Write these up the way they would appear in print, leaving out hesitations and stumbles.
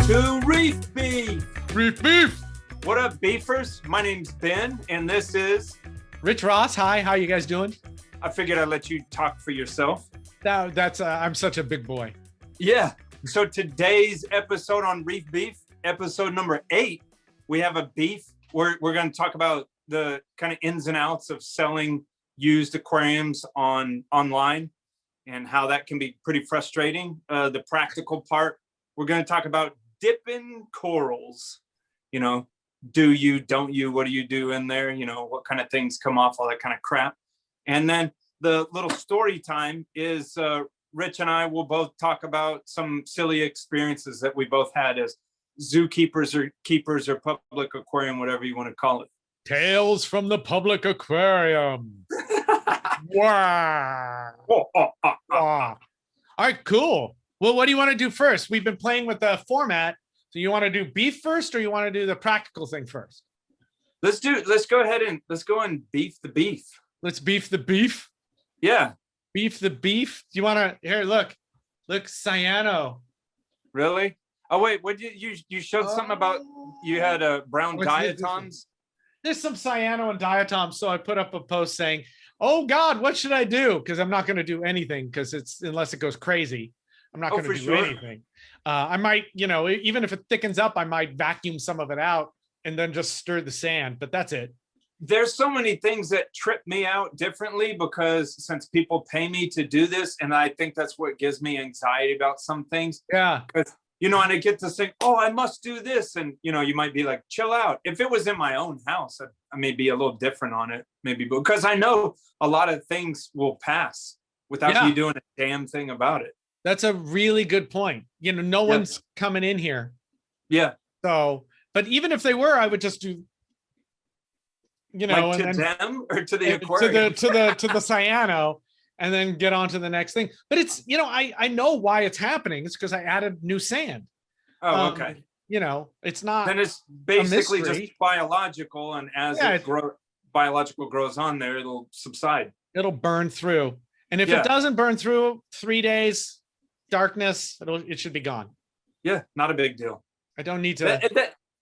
to Reef Beef. Reef Beef. What up, beefers? My name's Ben, and this is Rich Ross. Hi, how you guys doing? I figured I'd let you talk for yourself. That's I'm such a big boy. Yeah. So today's episode on Reef Beef, episode number 8, we have a beef. We're going to talk about the kind of ins and outs of selling used aquariums online and how that can be pretty frustrating. The practical part, we're going to talk about dipping corals. You know, do you, don't you, what do you do in there? You know, what kind of things come off, all that kind of crap. And then the little story time is Rich and I will both talk about some silly experiences that we both had as zookeepers or keepers or public aquarium, whatever you want to call it. Tales from the public aquarium. Wow. Wow. All right, cool. Well, what do you want to do first? We've been playing with the format. So you want to do beef first, or you want to do the practical thing first? Let's go ahead and beef the beef. Let's beef the beef. Yeah. Beef the beef. Do you want to, here, look, Cyano. Really? Oh, wait, what you showed something about, you had brown diatoms? There's some cyano and diatoms. So I put up a post saying, oh God, what should I do? Because I'm not going to do anything, because it's, unless it goes crazy, I'm not going to do anything. I might, you know, even if it thickens up, I might vacuum some of it out and then just stir the sand, but that's it. There's so many things that trip me out differently, because since people pay me to do this, and I think that's what gives me anxiety about some things. Yeah. Because, you know, and I get to think, oh, I must do this. And, you know, you might be like, chill out. If it was in my own house, I may be a little different on it, maybe, because I know a lot of things will pass without you doing a damn thing about it. That's a really good point. You know, no one's coming in here. Yeah. So, but even if they were, I would just do, you know, like to them or to the aquarium? to the cyano, and then get on to the next thing. But it's, you know, I know why it's happening. It's because I added new sand. Oh, okay. You know, it's not. Then it's basically just biological, and as biological grows on there, it'll subside. It'll burn through, and if it doesn't burn through, 3 days, darkness, it should be gone. Yeah, not a big deal. I don't need to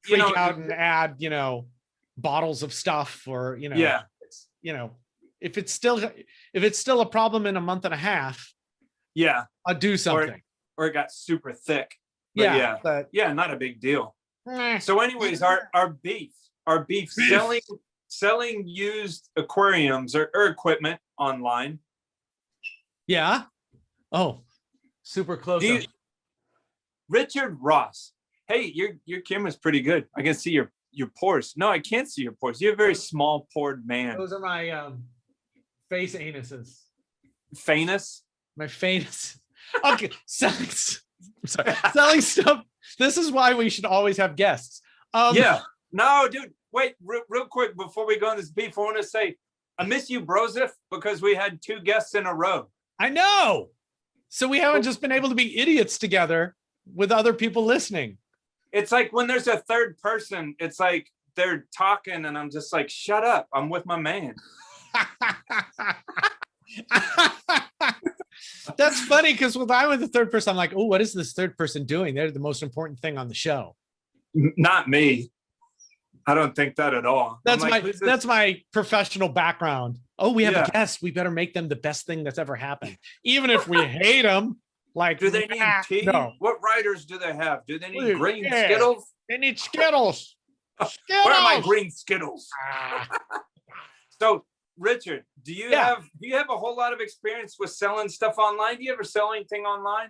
freak out and add, you know, bottles of stuff, or, you know, it's, you know, if it's still a problem in a month and a half, I'll do something. Or it got super thick. But not a big deal. So anyways, our beef selling used aquariums or equipment online. Yeah. Oh, super close. Richard Ross. Hey, your camera's pretty good. I can see your pores. No, I can't see your pores. You're a very small pored man. Those are my face anuses. Fanus? My fanus. Okay. Selling stuff. This is why we should always have guests. Yeah. No, dude, wait, real quick before we go on this beef, I want to say I miss you, Broseph, because we had 2 guests in a row. I know. So we haven't just been able to be idiots together with other people listening. It's like when there's a third person, it's like they're talking and I'm just like, shut up, I'm with my man. That's funny, because when I'm with the third person, I'm like, oh, what is this third person doing? They're the most important thing on the show. Not me. I don't think that at all. That's my professional background. Oh, we have a guest. We better make them the best thing that's ever happened. Even if we hate them. Like, do they need tea? No. What writers do they have? Do they need green Skittles? They need Skittles. Where are my green Skittles? So, Richard, do you have a whole lot of experience with selling stuff online? Do you ever sell anything online?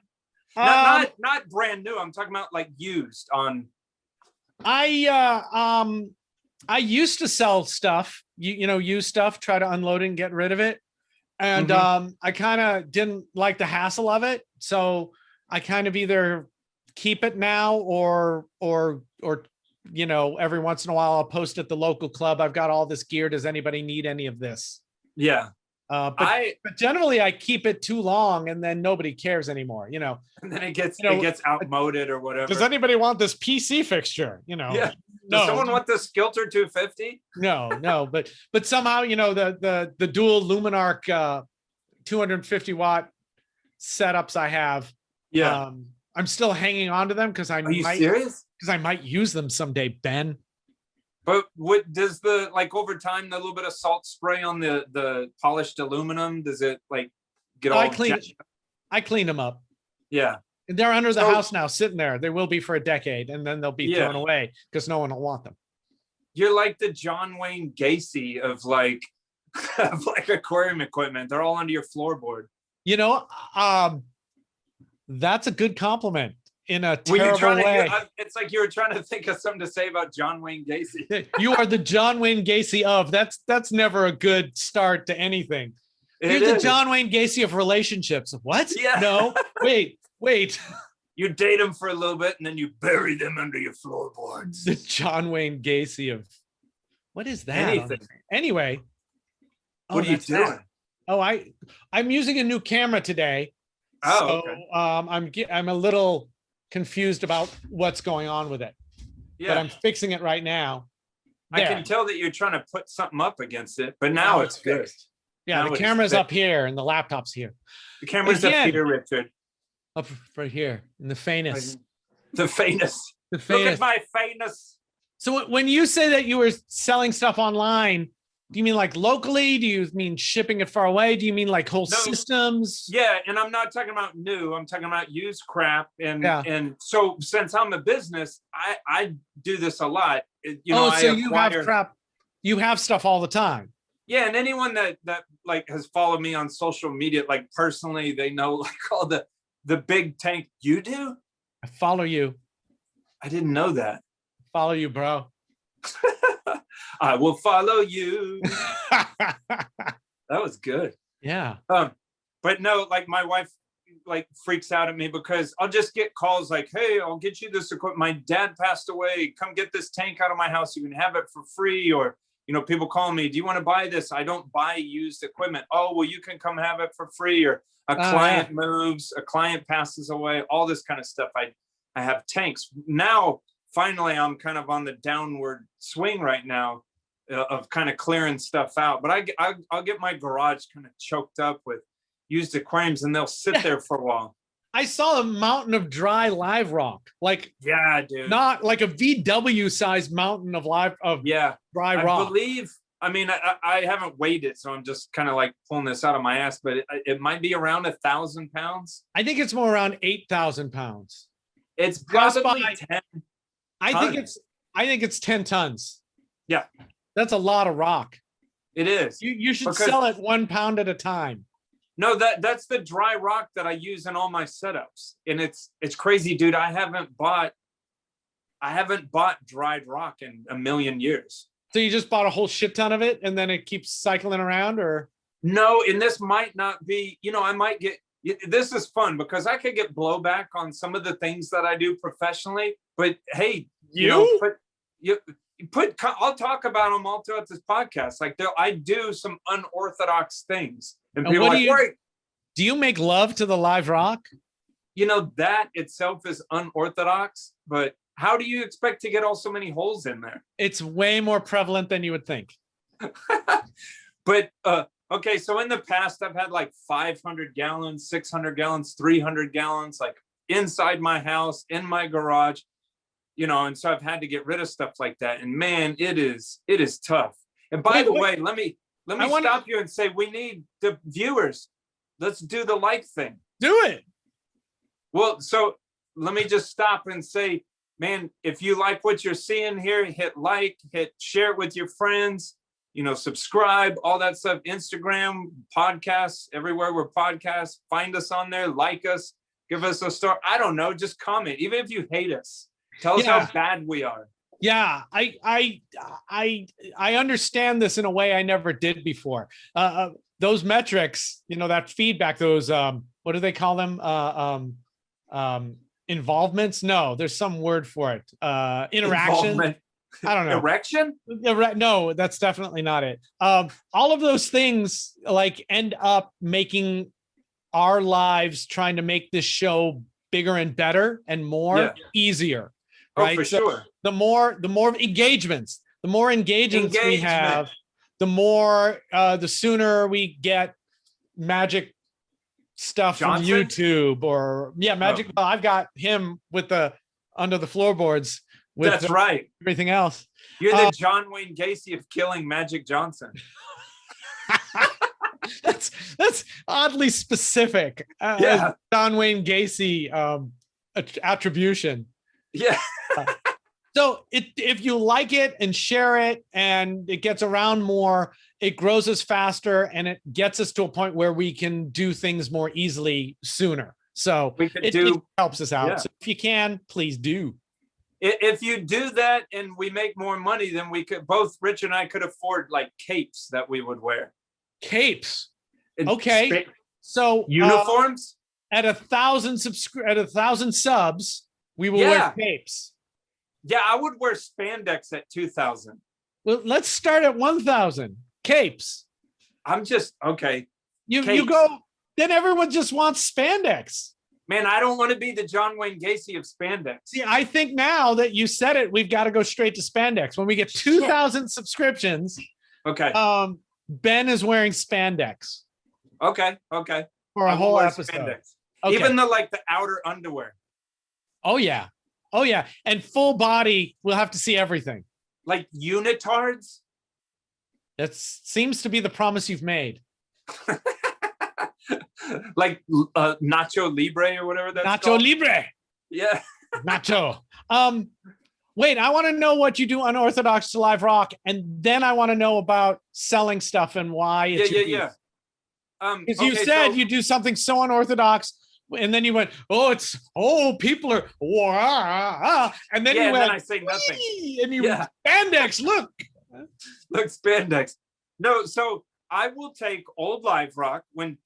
Not brand new. I'm talking about like used on. I used to sell stuff, you know, used stuff, try to unload it and get rid of it. And I kind of didn't like the hassle of it. So I kind of either keep it now or, you know, every once in a while I'll post at the local club. I've got all this gear. Does anybody need any of this? Yeah. But generally I keep it too long and then nobody cares anymore, you know. And then it gets outmoded or whatever. Does anybody want this PC fixture? You know. Yeah. Does someone want the Skilter 250? No, but somehow, you know, the dual Luminarc 250 watt setups I have. Yeah. I'm still hanging on to them because Are you serious? I might use them someday, Ben. But what does the, like, over time, the little bit of salt spray on the polished aluminum, does it like get all I clean them up. Yeah. And they're under the house now, sitting there. They will be for a decade, and then they'll be thrown away because no one will want them. You're like the John Wayne Gacy of like aquarium equipment. They're all under your floorboard. You know, that's a good compliment in a terrible way. It's like you were trying to think of something to say about John Wayne Gacy. You are the John Wayne Gacy of. That's never a good start to anything. You're the John Wayne Gacy of relationships. What? Yeah. No, wait. You date them for a little bit and then you bury them under your floorboards. The John Wayne Gacy of, what is that? Anything. Anyway. What are you doing? Oh, I'm using a new camera today. Oh, so, okay. I'm a little confused about what's going on with it. Yeah. But I'm fixing it right now. I can tell that you're trying to put something up against it, but now it's fixed. Yeah, now the camera's up here and the laptop's here. The camera's up here, Richard. Up right here in the famous. The famous. The famous. Look at my famous. So when you say that you were selling stuff online, do you mean like locally? Do you mean shipping it far away? Do you mean like whole systems? Yeah, and I'm not talking about new. I'm talking about used crap. And so since I'm a business, I do this a lot. So you have crap. You have stuff all the time. Yeah, and anyone that like has followed me on social media, like personally, they know like all the big tank. You do? I follow you. I didn't know that. Follow you, bro. I will follow you. That was good. Yeah. But no, like my wife like freaks out at me because I'll just get calls like, hey, I'll get you this equipment. My dad passed away. Come get this tank out of my house. You can have it for free. Or, people call me, do you want to buy this? I don't buy used equipment. Oh, well, you can come have it for free. Or a client moves, a client passes away, all this kind of stuff. I have tanks. Now, finally, I'm kind of on the downward swing right now of kind of clearing stuff out. But I'll get my garage kind of choked up with used aquariums and they'll sit there for a while. I saw a mountain of dry live rock. Like, yeah, dude. Not like a VW sized mountain of dry rock. I haven't weighed it, so I'm just kind of like pulling this out of my ass, but it might be around 1,000 pounds. I think it's more around 8,000 pounds. It's probably 10. I think it's 10 tons. Yeah. That's a lot of rock. It is. You should sell it 1 pound at a time. No, that's the dry rock that I use in all my setups. And it's crazy, dude. I haven't bought dried rock in a million years. So you just bought a whole shit ton of it and then it keeps cycling around, or? No, and this might not be, I might get, this is fun because I could get blowback on some of the things that I do professionally, but hey, I'll talk about them all throughout this podcast. Like I do some unorthodox things. And people are like, do you make love to the live rock? That itself is unorthodox, but how do you expect to get all so many holes in there? It's way more prevalent than you would think. But, okay, so in the past, I've had like 500 gallons, 600 gallons, 300 gallons, like inside my house, in my garage, and so I've had to get rid of stuff like that. And man, it is tough. And by the way, let me stop you and say, we need the viewers. Let's do the like thing. Do it. Well, so let me just stop and say, man, if you like what you're seeing here, hit like, share it with your friends, subscribe, all that stuff. Instagram, podcasts, everywhere we're podcasts, find us on there, like us, give us a star. I don't know, just comment. Even if you hate us, tell us how bad we are. Yeah, I understand this in a way I never did before. Those metrics, that feedback, those what do they call them? Involvements? No, there's some word for it. Interaction. Involvement. I don't know. Erection? No, that's definitely not it. All of those things like end up making our lives trying to make this show bigger and better and more easier. Right. Oh, for sure. The more engagements, we have, the more, the sooner we get magic stuff Johnson? from YouTube or Magic. Well, I've got him with the under the floorboards with That's right. everything else. You're the John Wayne Gacy of killing Magic Johnson. That's oddly specific. John Wayne Gacy attribution. Yeah. So if you like it and share it and it gets around more, it grows us faster and it gets us to a point where we can do things more easily sooner. So it helps us out. Yeah. So if you can, please do. If you do that and we make more money, then we could, both Rich and I could afford like capes that we would wear. Capes. Okay. So uniforms at 1,000 subs, we will wear capes. Yeah, I would wear spandex at 2,000. Well, let's start at 1,000 capes. I'm just okay. You go. Then everyone just wants spandex. Man, I don't want to be the John Wayne Gacy of spandex. See, I think now that you said it, we've got to go straight to spandex. When we get 2,000 subscriptions, okay. Ben is wearing spandex. Okay. For a whole episode. Okay. Even the outer underwear. Oh yeah. And full body, we'll have to see everything. Like unitards? That seems to be the promise you've made. Like Nacho Libre or whatever that's called. Libre. Yeah. Nacho. Wait, I want to know what you do unorthodox to live rock, and then I want to know about selling stuff and why it's yeah. Because you said you do something so unorthodox, and then you went, people are, and then you went, then I say nothing, and you went, spandex, look, spandex. No, so I will take old live rock when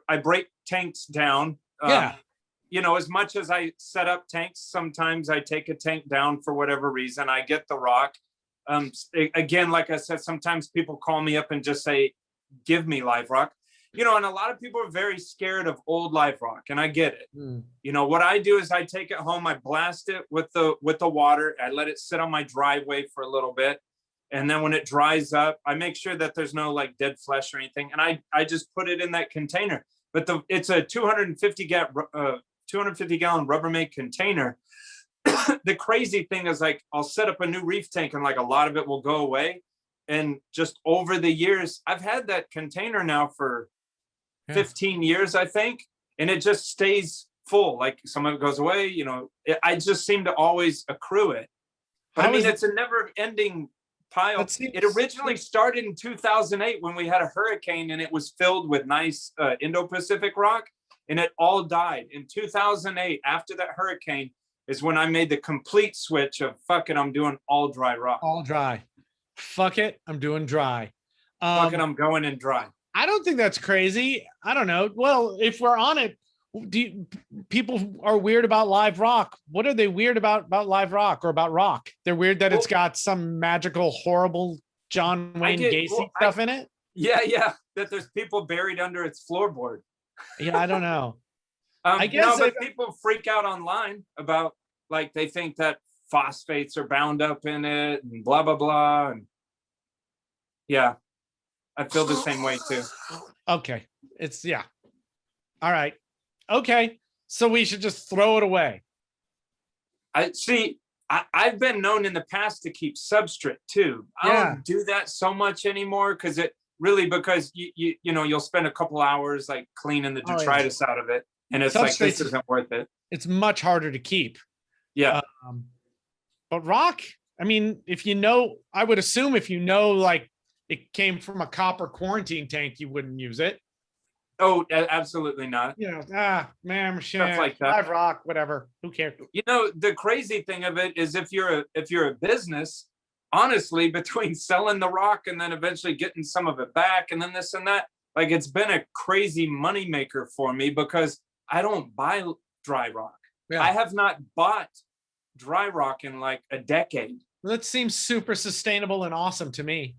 I break tanks down. As much as I set up tanks, sometimes I take a tank down for whatever reason. I get the rock. Again, like I said, sometimes people call me up and just say, give me live rock. And a lot of people are very scared of old live rock, and I get it. What I do is I take it home, I blast it with the water, I let it sit on my driveway for a little bit. And then when it dries up, I make sure that there's no dead flesh or anything. And I just put it in that container. But it's a 250 gallon Rubbermaid container. The crazy thing is I'll set up a new reef tank and a lot of it will go away. And just over the years, I've had that container now for 15 years, I think. And it just stays full. Some of it goes away, I just seem to always accrue it. But it's a never ending pile. It originally started in 2008 when we had a hurricane and it was filled with nice Indo-Pacific rock, and it all died. In 2008, after that hurricane, is when I made the complete switch of fuck it, I'm doing all dry rock. All dry. Fuck it, I'm doing dry. Fuck it, I'm going in dry. I don't think that's crazy. I don't know. Well, if we're on it, people are weird about live rock. What are they weird about live rock or about rock? They're weird that it's got some magical, horrible John Wayne Gacy stuff in it. Yeah. That there's people buried under its floorboard. Yeah, I don't know. I guess but people freak out online about they think that phosphates are bound up in it and blah blah blah. And yeah, I feel the same way too. Okay, all right. Okay, so we should just throw it away. I've been known in the past to keep substrate too. I don't do that so much anymore because you'll spend a couple hours cleaning the detritus out of it, and it's this isn't worth it. It's much harder to keep. Yeah. But rock, I would assume if it came from a copper quarantine tank, you wouldn't use it. Oh, absolutely not. Man, stuff like that. Live rock, whatever. Who cares? The crazy thing of it is if you're a business, honestly, between selling the rock and then eventually getting some of it back and then this and that, it's been a crazy moneymaker for me because I don't buy dry rock. Yeah. I have not bought dry rock in a decade. Well, that seems super sustainable and awesome to me.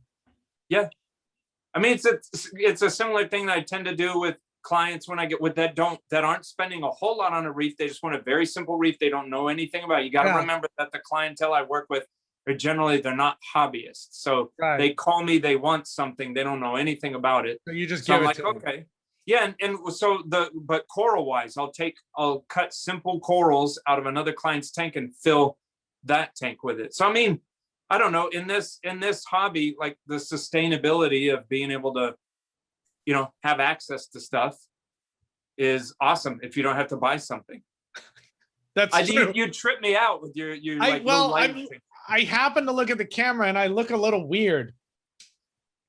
Yeah. It's a similar thing that I tend to do with clients when I get with that aren't spending a whole lot on a reef. They just want a very simple reef. They don't know anything about it. You got to remember that the clientele I work with are they're not hobbyists. So they call me, they want something, they don't know anything about it. So you just give it to them. Okay. Yeah, and so but coral wise, I'll cut simple corals out of another client's tank and fill that tank with it. So I mean, I don't know, in this hobby, like the sustainability of being able to, have access to stuff is awesome if you don't have to buy something. That's true. You trip me out with your I happen to look at the camera and I look a little weird.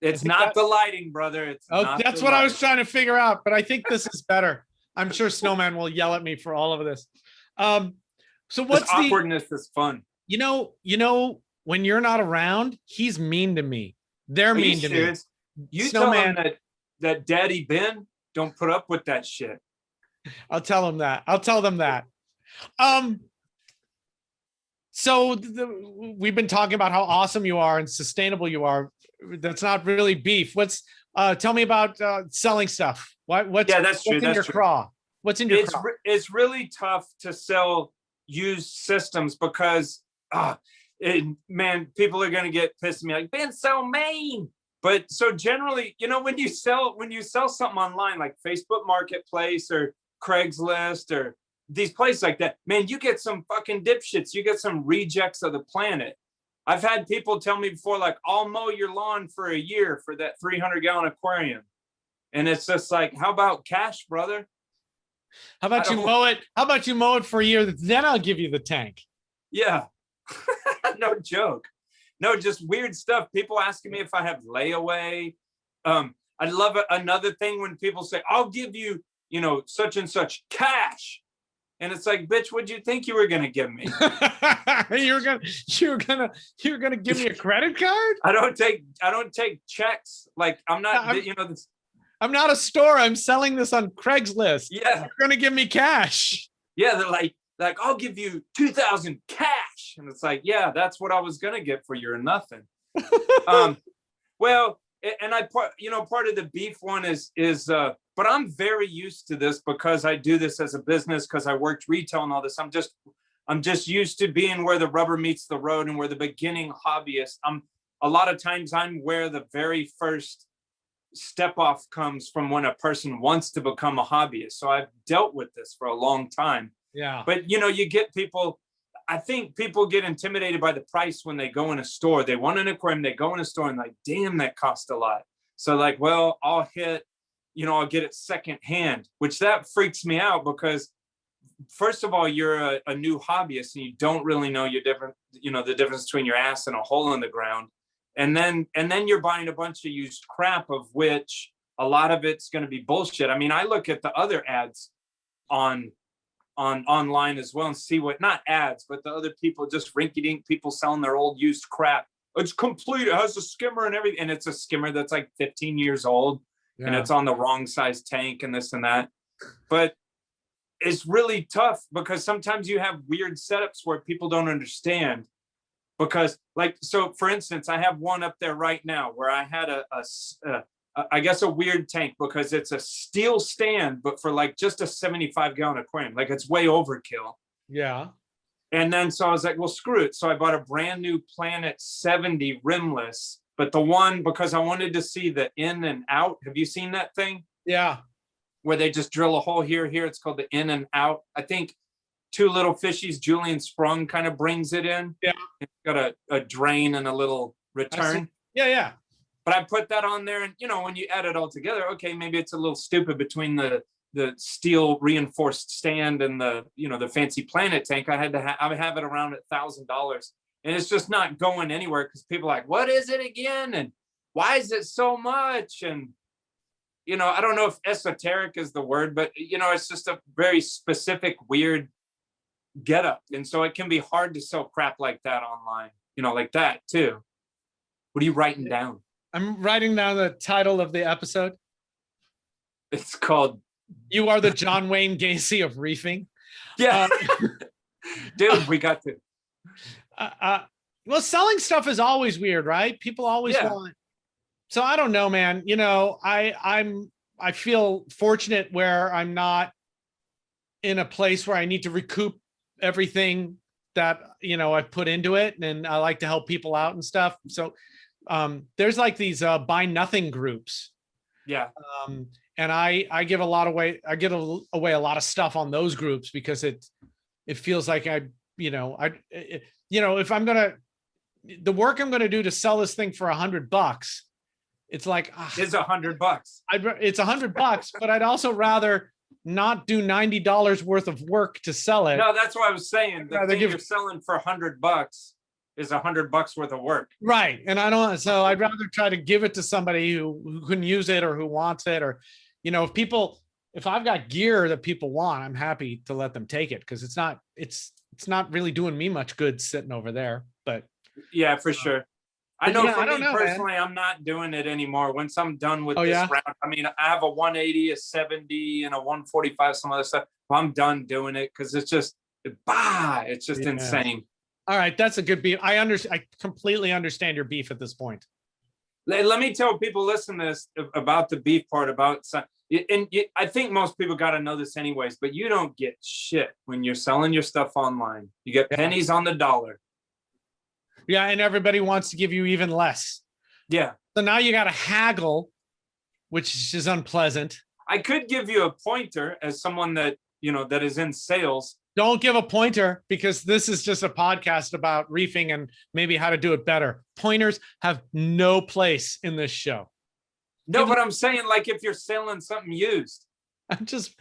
It's not the lighting, brother. That's what I was trying to figure out, but I think this is better. I'm sure Snowman will yell at me for all of this. So what's this awkwardness is fun. You know, when you're not around, he's mean to me. They're mean to me. You Snowman, tell him that Daddy Ben don't put up with that shit. I'll tell him that. I'll tell them that. So we've been talking about how awesome you are and sustainable you are. That's not really beef. What's tell me about selling stuff. What's in your craw? What's in your craw? It's really tough to sell used systems because man, people are gonna get pissed at me like, Ben, so mean. But so generally, when you sell something online like Facebook Marketplace or Craigslist or these places like that, man, you get some fucking dipshits. You get some rejects of the planet. I've had people tell me before, like, I'll mow your lawn for a year for that 300-gallon aquarium. And it's just like, how about cash, brother? How about you mow it? How about you mow it for a year? Then I'll give you the tank. Yeah. No joke. No, just weird stuff. People asking me if I have layaway. I love it. Another thing when people say, I'll give you, such and such cash. And it's like, bitch, what'd you think you were gonna give me? you were gonna give me a credit card? I don't take checks. Like I'm not, I'm not a store. I'm selling this on Craigslist. Yeah, you're gonna give me cash. Yeah, they're like I'll give you 2,000 cash, and it's like, yeah, that's what I was gonna get for you or nothing. Well, and part of the beef one is but I'm very used to this because I do this as a business, because I worked retail and all this. I'm just used to being where the rubber meets the road and where the beginning hobbyist. A lot of times I'm where the very first step off comes from when a person wants to become a hobbyist. So I've dealt with this for a long time. Yeah. But you get people. I think people get intimidated by the price when they go in a store. They want an aquarium, they go in a store and like, damn, that cost a lot. So like, well, I'll get it secondhand, which that freaks me out because first of all, you're a new hobbyist and you don't really know the difference between your ass and a hole in the ground. And then you're buying a bunch of used crap, of which a lot of it's going to be bullshit. I mean, I look at the other ads online as well and see what, not ads, but the other people, just rinky-dink people selling their old used crap. It's complete. It has a skimmer and everything. And it's a skimmer that's like 15 years old. Yeah. And it's on the wrong size tank and this and that. But it's really tough because sometimes you have weird setups where people don't understand. Because so for instance, I have one up there right now where I had I guess a weird tank because it's a steel stand, but for like just a 75-gallon aquarium, like it's way overkill. Yeah. And then so I was like, well, screw it. So I bought a brand new Planet 70 rimless, but the one, because I wanted to see the in and out. Have you seen that thing? Yeah. Where they just drill a hole here. It's called the in and out. I think Two Little Fishies, Julian Sprung kind of brings it in. Yeah. It's got a drain and a little return. Yeah. But I put that on there and, when you add it all together, okay, maybe it's a little stupid between the steel reinforced stand and the fancy Planet tank. I have it around $1,000 and it's just not going anywhere because people are like, what is it again? And why is it so much? And, I don't know if esoteric is the word, but, it's just a very specific, weird getup. And so it can be hard to sell crap like that online, like that too. What are you writing down? I'm writing down the title of the episode. It's called You Are the John Wayne Gacy of Reefing. Yeah. Dude, we got to. Well, selling stuff is always weird, right? People always want. So I don't know, man. I feel fortunate where I'm not in a place where I need to recoup everything that, I've put into it, and I like to help people out and stuff. So there's like these buy nothing groups Yeah. And I give a lot away. I give away a lot of stuff on those groups because it feels like if I'm gonna the work I'm gonna do to sell this thing for $100, it's like It's $100. it's $100, but I'd also rather not do $90 worth of work to sell it. No, that's what I was saying. The thing you're selling for $100 is $100 worth of work. Right. And I don't, so I'd rather try to give it to somebody who can use it or who wants it, or, if I've got gear that people want, I'm happy to let them take it. Cause it's not really doing me much good sitting over there, but yeah, for sure. I know for me personally, man. I'm not doing it anymore. Once I'm done with this yeah? round, I mean, I have a 180, a 70, and a 145, some other stuff. I'm done doing it because it's just, insane. All right, that's a good beef. I completely understand your beef at this point. Let me tell people listen to this about the beef part and I think most people got to know this anyways, but you don't get shit when you're selling your stuff online. You get pennies on the dollar. Yeah, and everybody wants to give you even less. Yeah. So now you got to haggle, which is unpleasant. I could give you a pointer as someone that, that is in sales. Don't give a pointer because this is just a podcast about reefing and maybe how to do it better. Pointers have no place in this show. No, but I'm saying like if you're selling something used. I'm just,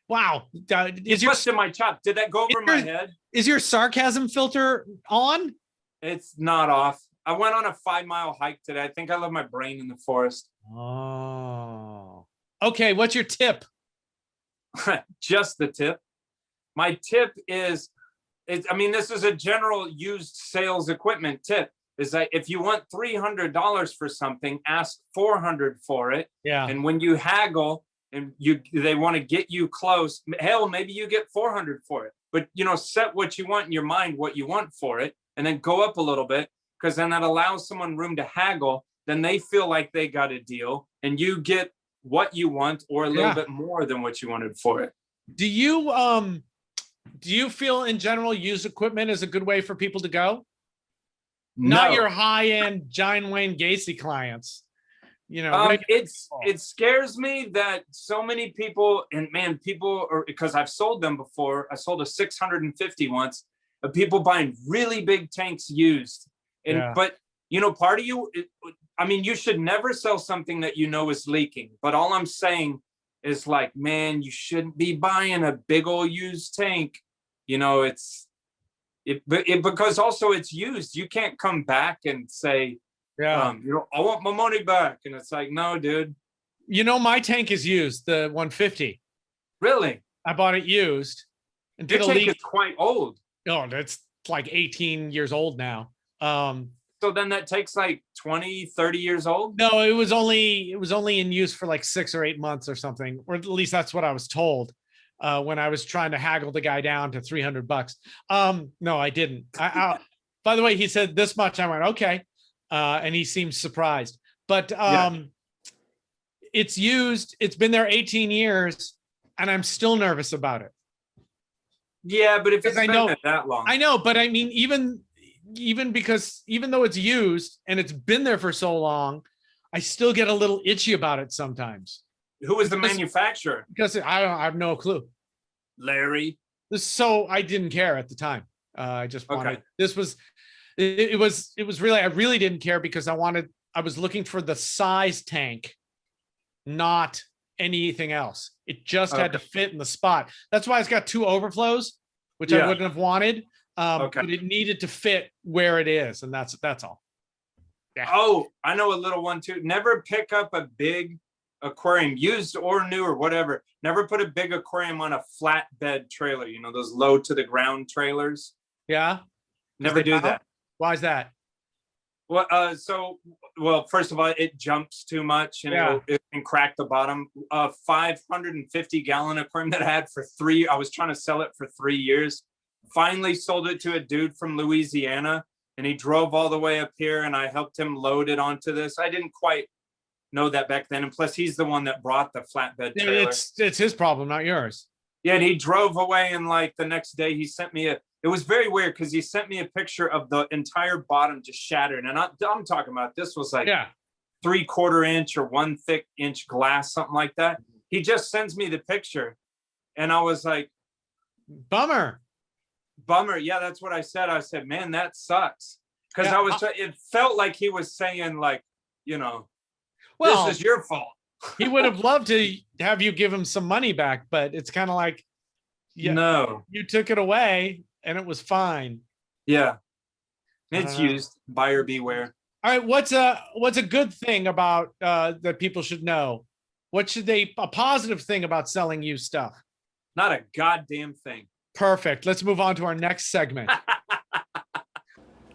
wow. It's busting my chop. Did that go over my head? Is your sarcasm filter on? It's not off. I went on a 5-mile hike today. I think I left my brain in the forest. Oh. Okay, what's your tip? Just the tip. My tip is, this is a general used sales equipment tip, is that if you want $300 for something, ask $400 for it. Yeah. And when you haggle and they want to get you close, hell, maybe you get $400 for it. But, set what you want in your mind, what you want for it, and then go up a little bit, because then that allows someone room to haggle. Then they feel like they got a deal and you get what you want or a little bit more than what you wanted for it. Do you feel in general used equipment is a good way for people to go? No. Not your high-end John Wayne Gacy clients. It scares me that so many people, and man, because I've sold them before. I sold a 650 once of people buying really big tanks used. But part of you, you should never sell something that is leaking. But all I'm saying is like, man, you shouldn't be buying a big old used tank. Because also it's used. You can't come back and say, I want my money back. And it's like, no, dude. My tank is used, the 150. Really? I bought it used. And your tank is quite old. Oh, that's like 18 years old now. So then that takes like 20, 30 years old? No, it was only in use for like 6 or 8 months or something, or at least that's what I was told when I was trying to haggle the guy down to $300. No, I didn't. By the way, he said this much. I went, okay. And he seemed surprised, but it's used. It's been there 18 years and I'm still nervous about it. Yeah, but if it's been there that long. I know, but even because even though it's used and it's been there for so long, I still get a little itchy about it sometimes. Who is the manufacturer? Because I have no clue. Larry. So I didn't care at the time. I just wanted, it was really, I really didn't care because I was looking for the size tank, not anything else. It just had to fit in the spot. That's why it's got 2 overflows, which I wouldn't have wanted. But it needed to fit where it is, and that's all. Yeah. Oh, I know a little one too. Never pick up a big aquarium, used or new or whatever. Never put a big aquarium on a flatbed trailer. Those low to the ground trailers. Yeah. Never do that. Why is that? Well, first of all, it jumps too much and it can crack the bottom. 550-gallon aquarium that I had I was trying to sell it for 3 years. Finally sold it to a dude from Louisiana, and he drove all the way up here, and I helped him load it onto this. I didn't quite know that back then, and plus he's the one that brought the flatbed trailer. It's his problem, not yours. Yeah, and he drove away, and like the next day he sent me it was very weird because he sent me a picture of the entire bottom just shattered, and I'm talking about this was like 3/4 inch or 1 thick inch glass, something like that. He just sends me the picture. And I was like, bummer. Yeah, that's what I said. I said, man, that sucks. Because Yeah. It felt like he was saying, like, Well, this is your fault. he would have loved to have you give him some money back, but it's kind of like, No, you took it away and it was fine. yeah, it's used. Buyer beware. All right, what's a good thing about that people should know? What should a positive thing about selling used stuff? Not a goddamn thing. Perfect. Let's move on to our next segment.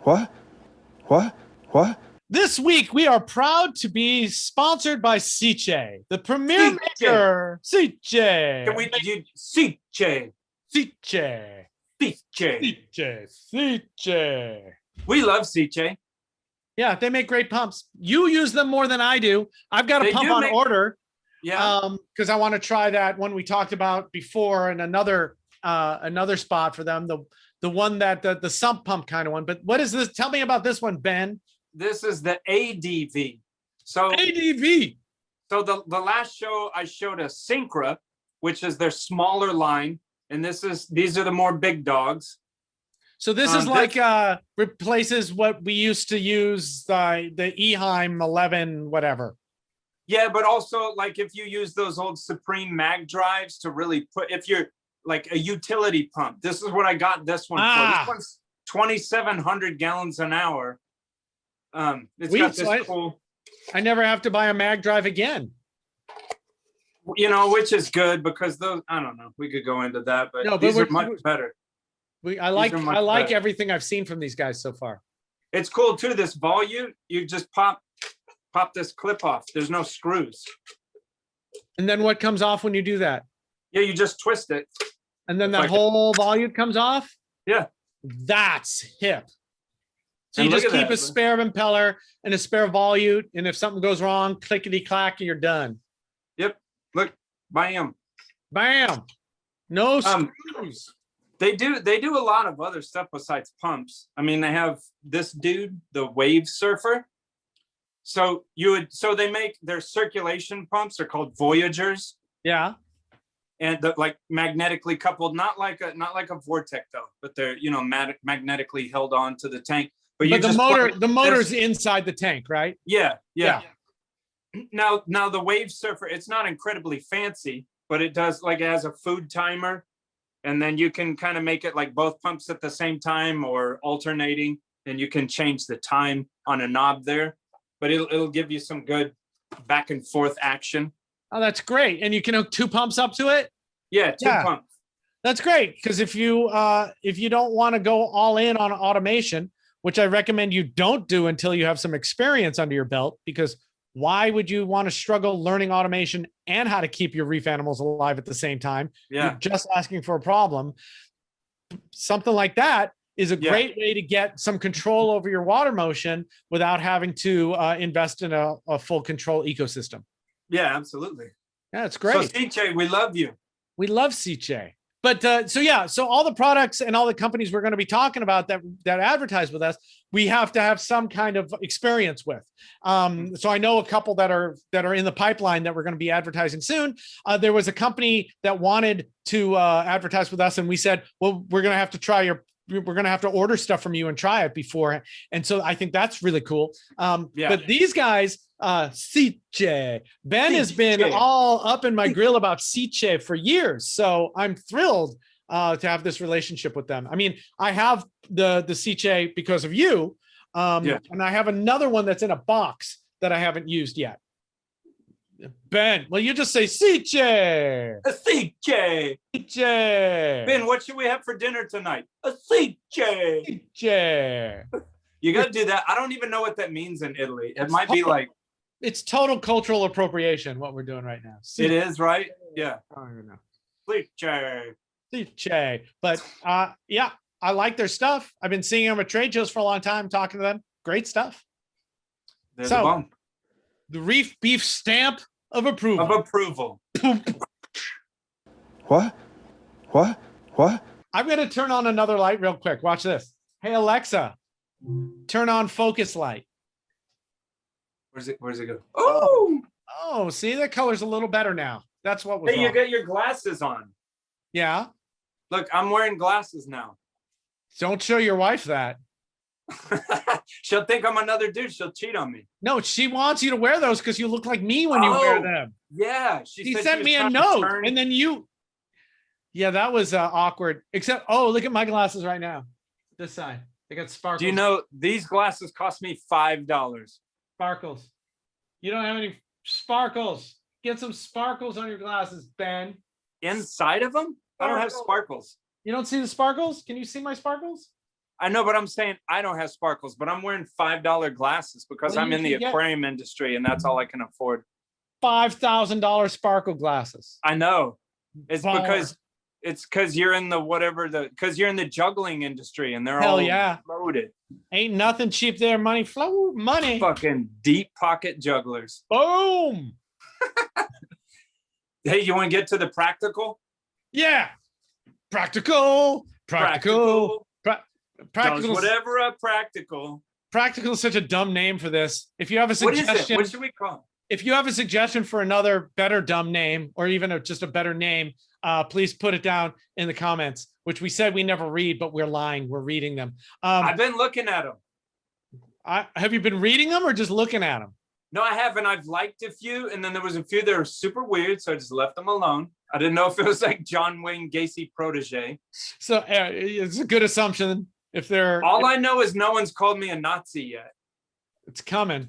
What? This week, we are proud to be sponsored by Sicce, the premier maker. Sicce. Can we do Sicce? Sicce. Sicce. Sicce. We love Sicce. Yeah, they make great pumps. You use them more than I do. I've got a pump on order. Yeah. Because I want to try that one we talked about before in another spot for them. The one that the sump pump kind of one. But what is this? Tell me about this one, Ben. This is the ADV. So ADV. So the last show I showed a Syncra, which is their smaller line, and these are the more big dogs. So this is like replaces what we used to use, the Eheim 11 whatever. Yeah, but also like if you use those old Supreme mag drives to really put, if you're like a utility pump, this is what I got this one for. This one's 2,700 gallons an hour. It's got this cool. I never have to buy a mag drive again. Which is good because those, I don't know, we could go into that, but these are much better. I like everything I've seen from these guys so far. It's cool too. This volute, you just pop this clip off. There's no screws. And then what comes off when you do that? Yeah, you just twist it. And then that whole volute comes off? Yeah. That's hip. So you just keep a spare impeller and a spare volute, and if something goes wrong, clickety clack, and you're done. Yep. Look, bam. Bam. No screws. They do a lot of other stuff besides pumps. I mean, they have this dude, the Wave Surfer. So they make their circulation pumps. They're called Voyagers. Yeah. And like magnetically coupled, not like a Vortec though, but they're magnetically held on to the tank. But the motor's inside the tank, right? Yeah. Now the Wave Surfer, it's not incredibly fancy, but it does it has a food timer, and then you can kind of make it like both pumps at the same time or alternating, and you can change the time on a knob there. But it'll give you some good back and forth action. Oh, that's great. And you can hook 2 pumps up to it? Yeah, two pumps. That's great. Because if you don't want to go all in on automation, which I recommend you don't do until you have some experience under your belt, because why would you want to struggle learning automation and how to keep your reef animals alive at the same time? Yeah. You're just asking for a problem. Something like that is a great way to get some control over your water motion without having to invest in a full control ecosystem. Yeah, absolutely. Yeah, it's great. So Sicce, we love you. We love Sicce. But so all the products and all the companies we're going to be talking about that advertise with us, we have to have some kind of experience with. So I know a couple that are in the pipeline that we're going to be advertising soon. There was a company that wanted to advertise with us, and we said, well, we're going to have to order stuff from you and try it before. And so I think that's really cool. But these guys, Sicce, Ben has been all up in my grill about Sicce for years. So I'm thrilled to have this relationship with them. I mean, I have the Sicce because of you. And I have another one that's in a box that I haven't used yet. Ben, well, you just say Sicce. A Sicce. Sicce. Ben, what should we have for dinner tonight? A Sicce. Sicce. You got to do that. I don't even know what that means in Italy. It might be like. It's total cultural appropriation, what we're doing right now. Sicce. It is, right? Yeah. I don't even know. Sicce. Sicce. But I like their stuff. I've been seeing them at trade shows for a long time, talking to them. Great stuff. There's a bump. The Reef Beef stamp of approval. What? I'm going to turn on another light real quick. Watch this. Hey, Alexa, turn on focus light. Where's it go? Oh, Oh, see, that color's a little better now. That's what was hey, you wrong. got your glasses on. Yeah. Look, I'm wearing glasses now. Don't show your wife that. She'll think I'm another dude. She'll cheat on me. No, she wants you to wear those because you look like me when you wear them. Yeah. She sent me a note and then you. Yeah, that was awkward. Except, oh, look at my glasses right now. This side. They got sparkles. Do you know these glasses cost me $5? Sparkles. You don't have any sparkles. Get some sparkles on your glasses, Ben. Inside of them? I don't have sparkles. You don't see the sparkles? Can you see my sparkles? I know, but I'm saying I don't have sparkles, but I'm wearing $5 glasses because I'm in the aquarium industry and that's all I can afford. $5,000 sparkle glasses. I know. It's Baller. because you're in the because you're in the juggling industry and they're Hell all yeah. loaded. Ain't nothing cheap there. Money flow, money. Fucking deep pocket jugglers. Boom. Hey, you want to get to the practical? Yeah. Practical. Practical. Does whatever a practical. Practical is such a dumb name for this. If you have a suggestion, what is it? What should we call it? If you have a suggestion for another better dumb name, or even just a better name, please put it down in the comments, which we said we never read, but we're lying. We're reading them. I've been looking at them. Have you been reading them or just looking at them? No, I haven't. I've liked a few, and then there was a few that were super weird, so I just left them alone. I didn't know if it was like John Wayne Gacy protege. So it's a good assumption. If they're I know is no one's called me a Nazi yet. It's coming.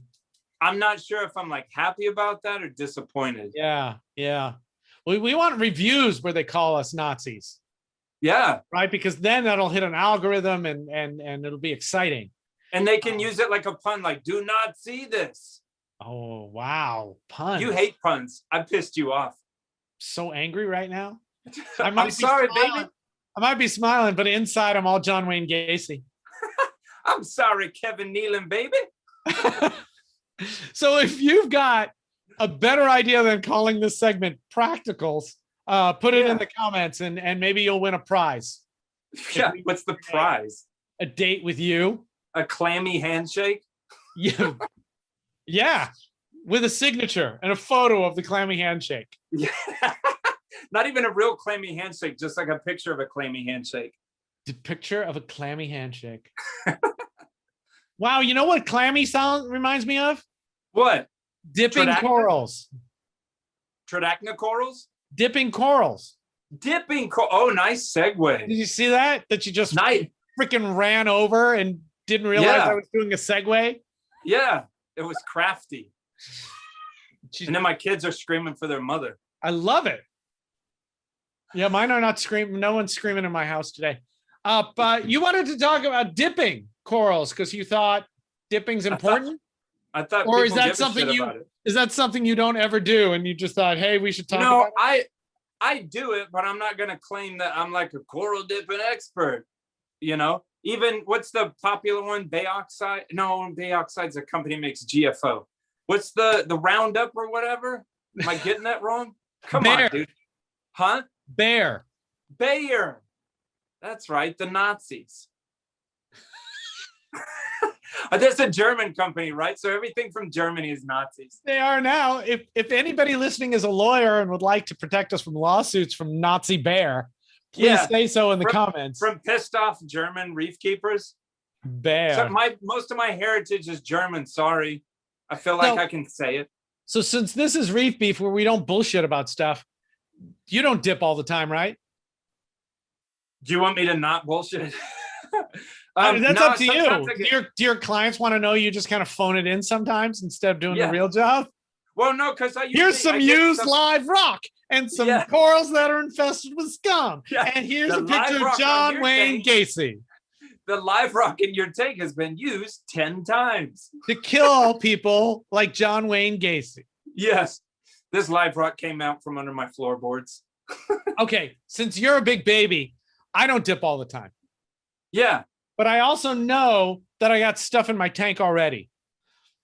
I'm not sure if I'm like happy about that or disappointed. Yeah, yeah. We want reviews where they call us Nazis. Yeah. Right, because then that'll hit an algorithm and it'll be exciting. And they can use it like a pun, like "do not see this." Oh wow, puns! You hate puns. I pissed you off. So angry right now. I'm sorry, baby. I might be smiling, but inside I'm all John Wayne Gacy. I'm sorry, Kevin Nealon, baby. So if you've got a better idea than calling this segment practicals, put it in the comments and maybe you'll win a prize. Yeah, what's the prize? A date with you. A clammy handshake? Yeah. Yeah. With a signature and a photo of the clammy handshake. Yeah. Not even a real clammy handshake, just like a picture of a clammy handshake. The picture of a clammy handshake. Wow, you know what clammy sound reminds me of? What? Dipping corals. Tridacna corals? Dipping corals. Oh, nice segue. Did you see that? That you just nice. Freaking ran over and didn't realize I was doing a segue? Yeah, it was crafty. And then my kids are screaming for their mother. I love it. Yeah, mine are not screaming. No one's screaming in my house today. But you wanted to talk about dipping corals because you thought dipping's important? I thought or is that something you don't ever do and you just thought, hey, we should talk about it? I do it, but I'm not going to claim that I'm like a coral dipping expert. You know, even what's the popular one? Bay Oxide? No, Bay Oxide's a company that makes GFO. What's the Roundup or whatever? Am I getting that wrong? Come on, dude. Huh? Bayer. That's right. The Nazis. That's a German company, right? So everything from Germany is Nazis. They are now. If anybody listening is a lawyer and would like to protect us from lawsuits from Nazi Bayer, please say so in the comments. From pissed off German reef keepers. Bayer. So most of my heritage is German. Sorry. I feel like I can say it. So since this is Reef Beef where we don't bullshit about stuff, you don't dip all the time, right? Do you want me to not bullshit? That's up to you. Do your clients want to know you just kind of phone it in sometimes instead of doing the real job? Well, no, because here's some used live rock and some corals that are infested with scum. Yeah. And here's a picture of John Wayne Gacy. The live rock in your tank has been used 10 times. To kill people like John Wayne Gacy. Yes. This live rock came out from under my floorboards. Okay, since you're a big baby, I don't dip all the time. Yeah. But I also know that I got stuff in my tank already.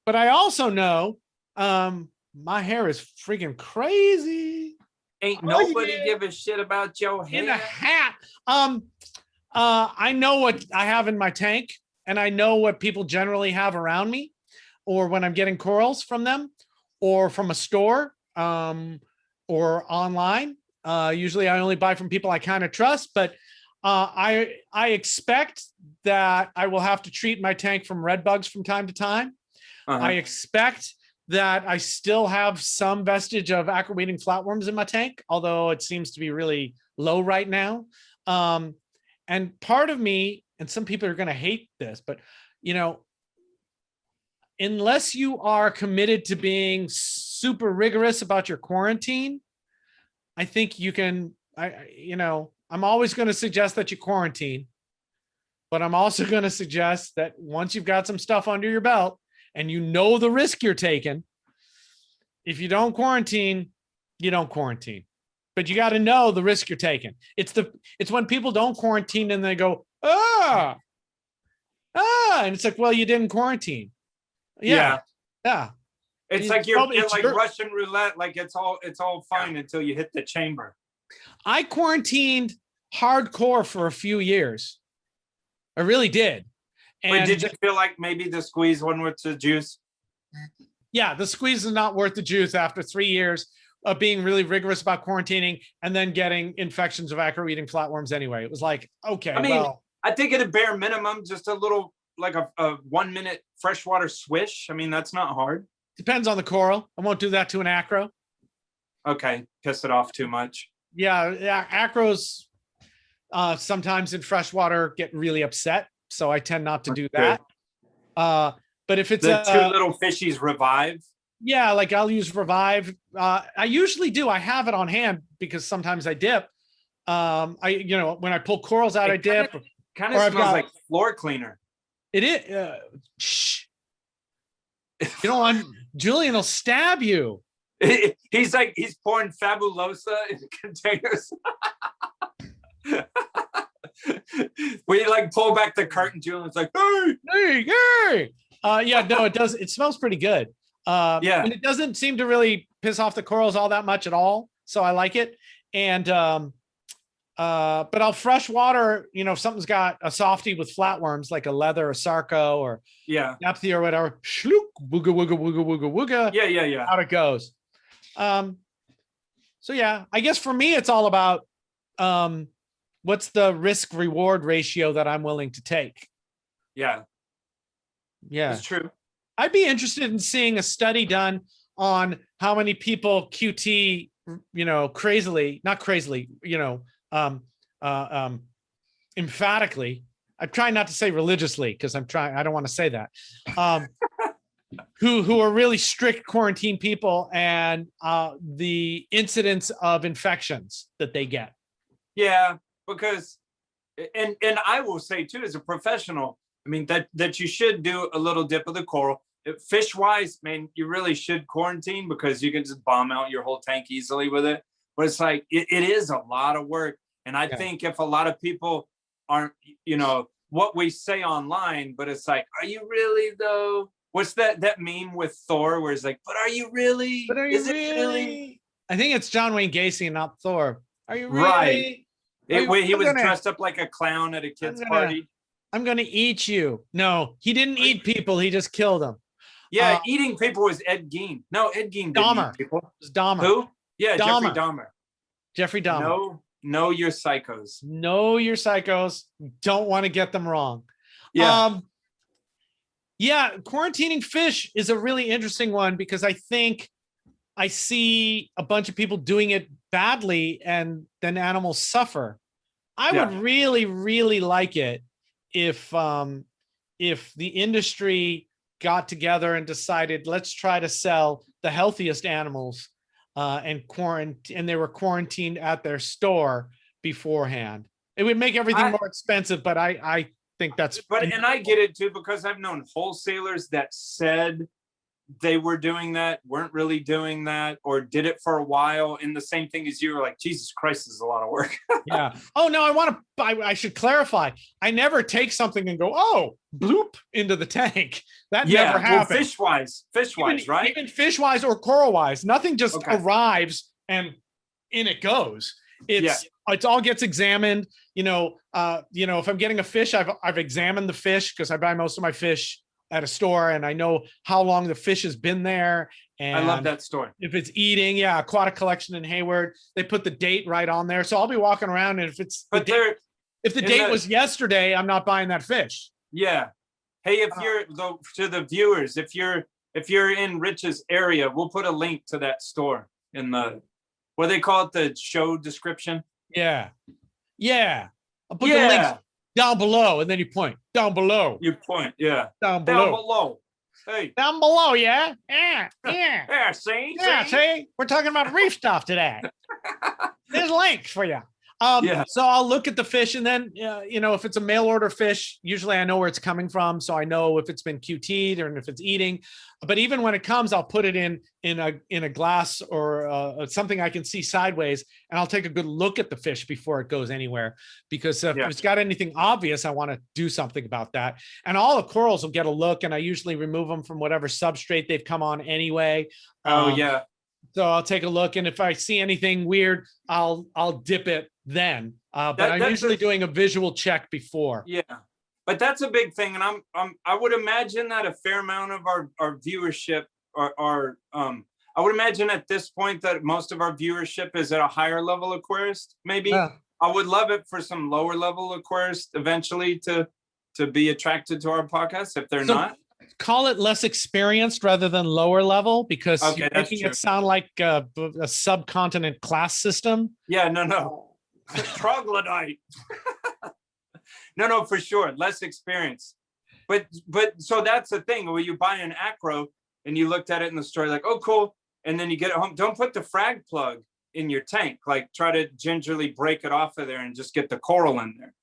But I also know my hair is freaking crazy. Ain't nobody give a shit about your hair. In a hat. I know what I have in my tank, and I know what people generally have around me. or when I'm getting corals from them or from a store or online. Usually I only buy from people I kind of trust, but I expect that I will have to treat my tank from red bugs from time to time. I expect that I still have some vestige of aqua-weeding flatworms in my tank, although it seems to be really low right now. And part of me, and some people are going to hate this, but unless you are committed to being super rigorous about your quarantine, I think you can, I'm always going to suggest that you quarantine, but I'm also going to suggest that once you've got some stuff under your belt and you know the risk you're taking, if you don't quarantine, you don't quarantine. But you got to know the risk you're taking. It's when people don't quarantine and they go, and it's like, well, you didn't quarantine. Yeah. It's like you're like Russian roulette. Like it's all fine until you hit the chamber. I quarantined hardcore for a few years. I really did. And wait, did you feel like maybe the squeeze one with the juice? Yeah, the squeeze is not worth the juice after 3 years of being really rigorous about quarantining and then getting infections of aqua-weeding flatworms anyway. It was like, okay, I mean, I think at a bare minimum, just a little, like a 1 minute freshwater swish. I mean, that's not hard. Depends on the coral. I won't do that to an acro. Okay, piss it off too much. Yeah, acros sometimes in freshwater get really upset, so I tend not to do that. But if it's the two little fishies revive. Yeah, like I'll use revive. I usually do. I have it on hand because sometimes I dip. When I pull corals out, I dip. Kind of smells like floor cleaner. It is. Shh. Julian will stab you. He's pouring Fabulosa in containers. We like pull back the curtain. Julian's like, hey. No, it does. It smells pretty good. And it doesn't seem to really piss off the corals all that much at all. So I like it. And, but I'll fresh water, if something's got a softie with flatworms, like a leather or sarco or Nepthy or whatever, shlook, wooga, wooga, wooga, wooga, wooga. Yeah. Out it goes. So yeah, I guess for me, it's all about, what's the risk reward ratio that I'm willing to take? Yeah. It's true. I'd be interested in seeing a study done on how many people QT, emphatically. I'm trying not to say religiously because I don't want to say that. Who are really strict quarantine people and the incidence of infections that they get. Yeah, because, and I will say too, as a professional, I mean, that you should do a little dip of the coral. Fish wise, man, you really should quarantine because you can just bomb out your whole tank easily with it. But it's like, it is a lot of work. And I think if a lot of people aren't, what we say online, but it's like, are you really though? What's that meme with Thor where it's like, but are you really? Is it really? I think it's John Wayne Gacy and not Thor. Are you really? Right. He was dressed up like a clown at a kid's party. I'm going to eat you. No, he didn't eat people. He just killed them. Yeah, eating people was Ed Gein. No, Ed Gein didn't eat people. It was Dahmer. Who? Yeah, Dahmer. Jeffrey Dahmer. Know your psychos. Know your psychos. Don't want to get them wrong. Yeah. Quarantining fish is a really interesting one because I think I see a bunch of people doing it badly and then animals suffer. I would really, really like it if the industry got together and decided, let's try to sell the healthiest animals and they were quarantined at their store beforehand. It would make everything more expensive, but I think that's. And I get it too, because I've known wholesalers that said they were doing that, weren't really doing that, or did it for a while. And the same thing as you were like, Jesus Christ, this is a lot of work. Yeah. Oh no, I should clarify. I never take something and go, oh, bloop into the tank. That never happens. Well, fish wise, right? Even fish wise or coral wise, nothing just arrives and in it goes. It all gets examined. If I'm getting a fish, I've examined the fish because I buy most of my fish at a store, and I know how long the fish has been there. And I love that store. if it's eating, yeah, Aquatic Collection in Hayward, they put the date right on there. So I'll be walking around, and if it's But if the date was yesterday, I'm not buying that fish. Yeah. Hey, if you're to the viewers, if you're in Rich's area, we'll put a link to that store in the, what do they call it, the show description. Yeah. I'll put the links down below, and then you point down below. You point, yeah. Down below. Down below. Hey. Down below, yeah. Yeah. Yeah, see? See? We're talking about reef stuff today. There's links for you. So I'll look at the fish, and then, if it's a mail order fish, usually I know where it's coming from. So I know if it's been QT'd or if it's eating. But even when it comes, I'll put it in a glass or something I can see sideways, and I'll take a good look at the fish before it goes anywhere, because if it's got anything obvious, I want to do something about that. And all the corals will get a look, and I usually remove them from whatever substrate they've come on anyway. So I'll take a look, and if I see anything weird, I'll dip it then. But I'm usually doing a visual check before. Yeah, but that's a big thing, and I would imagine that a fair amount of our viewership are I would imagine at this point that most of our viewership is at a higher level aquarist. Maybe I would love it for some lower level aquarists eventually to be attracted to our podcast if they're not. Call it less experienced rather than lower level, because you're making it sound like a subcontinent class system. Yeah, no. Troglodyte. No, for sure. Less experience. But so that's the thing. When you buy an acro and you looked at it in the store, like, oh, cool. And then you get it home. Don't put the frag plug in your tank. Like, try to gingerly break it off of there and just get the coral in there.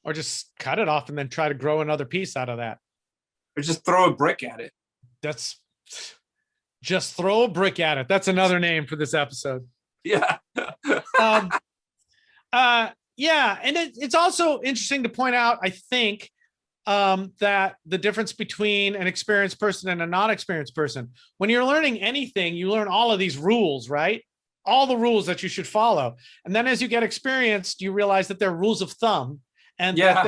Or just cut it off and then try to grow another piece out of that. Or just throw a brick at it. Just throw a brick at it. That's another name for this episode. Yeah. And it's also interesting to point out, I think, that the difference between an experienced person and a non-experienced person, when you're learning anything, you learn all of these rules, right? All the rules that you should follow. And then as you get experienced, you realize that there are rules of thumb, and that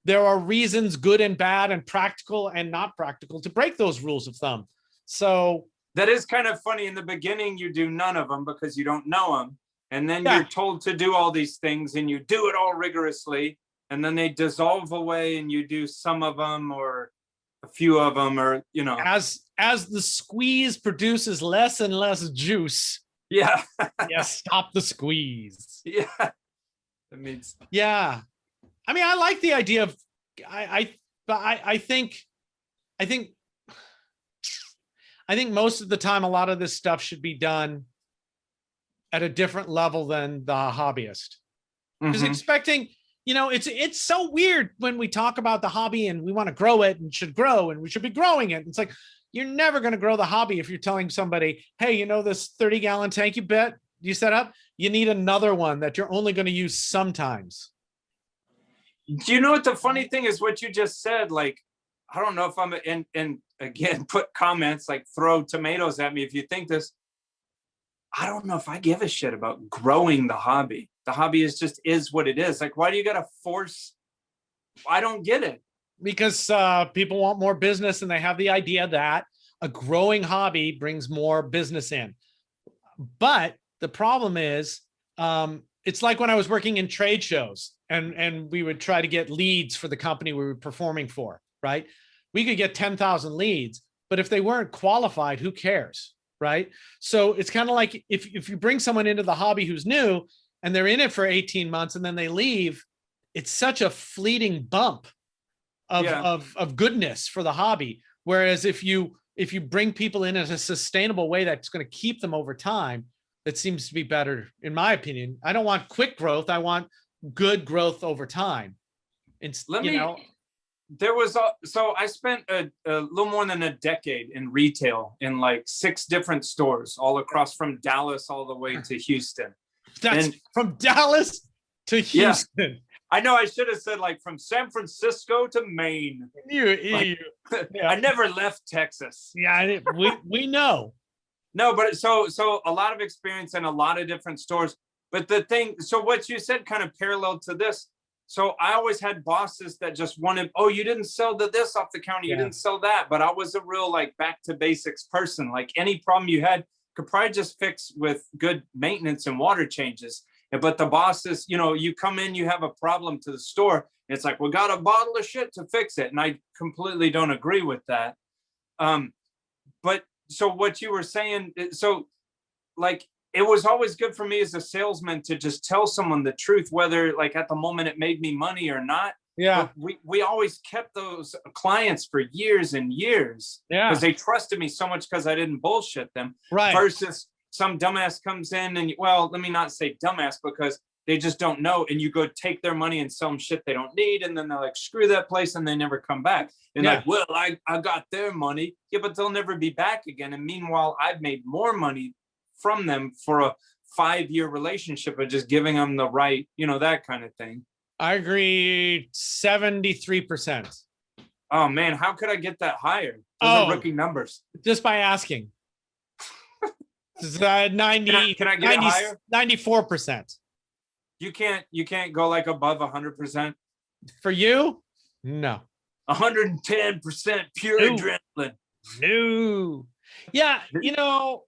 there are reasons, good and bad and practical and not practical, to break those rules of thumb. So that is kind of funny. In the beginning, you do none of them because you don't know them. And then you're told to do all these things, and you do it all rigorously. And then they dissolve away, and you do some of them or a few of them, or, as the squeeze produces less and less juice. Yeah. Stop the squeeze. Yeah. That means. Yeah. I mean, I like the idea of, I think most of the time, a lot of this stuff should be done at a different level than the hobbyist. Because expecting, it's so weird when we talk about the hobby and we want to grow it and should grow and we should be growing it. It's like, you're never going to grow the hobby if you're telling somebody, hey, this 30-gallon tank you set up, you need another one that you're only going to use sometimes. Do you know what the funny thing is? What you just said, like, I don't know if I'm and again, put comments, like, throw tomatoes at me if you think this. I don't know if I give a shit about growing the hobby. The hobby is what it is. Like, why do you got to force? I don't get it. Because people want more business, and they have the idea that a growing hobby brings more business in. But the problem is, it's like when I was working in trade shows, and we would try to get leads for the company we were performing for, right? We could get 10,000 leads, but if they weren't qualified, who cares, right? So it's kind of like if you bring someone into the hobby who's new and they're in it for 18 months and then they leave, it's such a fleeting bump of goodness for the hobby. Whereas if you bring people in a sustainable way that's going to keep them over time, that seems to be better, in my opinion. I don't want quick growth. I want good growth over time. So I spent a little more than a decade in retail in like 6 different stores all across from Dallas all the way to Houston. From Dallas to Houston. Yeah. I know I should have said like from San Francisco to Maine. I never left Texas. Yeah, we know. No, but so a lot of experience in a lot of different stores. But the thing, so what you said kind of parallel to this. So I always had bosses that just wanted, oh, you didn't sell this off the counter, you didn't sell that. But I was a real like back to basics person. Like any problem you had could probably just fix with good maintenance and water changes. But the bosses, you know, you come in, you have a problem to the store, it's like, we got a bottle of shit to fix it. And I completely don't agree with that. But so what you were saying, so like, it was always good for me as a salesman to just tell someone the truth, whether like at the moment it made me money or not. Yeah. But we always kept those clients for years and years. Yeah. Because they trusted me so much because I didn't bullshit them. Right. Versus some dumbass comes in and, well, let me not say dumbass because they just don't know. And you go take their money and sell them shit they don't need. And then they're like, screw that place. And they never come back. And like, well, I got their money. Yeah, but they'll never be back again. And meanwhile, I've made more money from them for a 5-year relationship of just giving them the right, you know, that kind of thing. I agree 73%. Oh man, how could I get that higher? Those are rookie numbers. Just by asking. 90, can I get 90, it higher? 94%. You can't go like above 100%. For you? No. 110% pure adrenaline. No. Yeah, you know,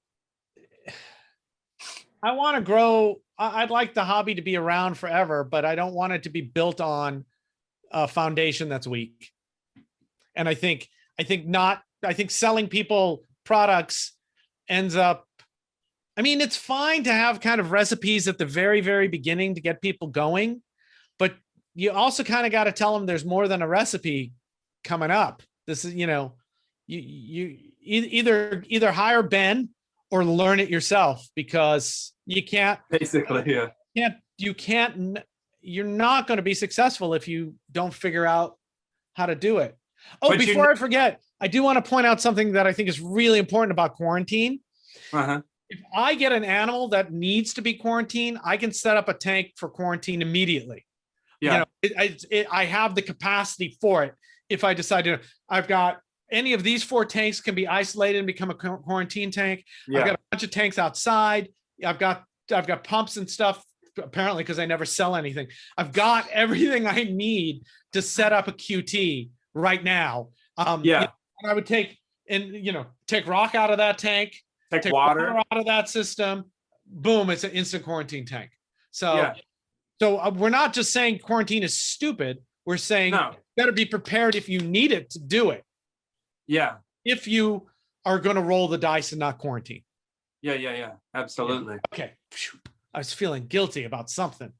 I want to grow. I'd like the hobby to be around forever, but I don't want it to be built on a foundation that's weak. And I think selling people products ends up, I mean, it's fine to have kind of recipes at the very, very beginning to get people going, but you also kind of got to tell them there's more than a recipe coming up. This is, you know, you either hire Ben or learn it yourself, because you can't basically, you're not going to be successful if you don't figure out how to do it. Oh, but before I forget, I do want to point out something that I think is really important about quarantine. If I get an animal that needs to be quarantined, I can set up a tank for quarantine immediately. Yeah. You know, I have the capacity for it. If I decide to, I've got any of these 4 tanks can be isolated and become a quarantine tank. Yeah. I've got a bunch of tanks outside. I've got pumps and stuff, apparently, because I never sell anything. I've got everything I need to set up a QT right now. You know, and I would take rock out of that tank, take water out of that system. Boom, it's an instant quarantine tank. So, we're not just saying quarantine is stupid. We're saying you better be prepared if you need it to do it. Yeah. If you are going to roll the dice and not quarantine. Yeah. Absolutely. Yeah. Okay. I was feeling guilty about something.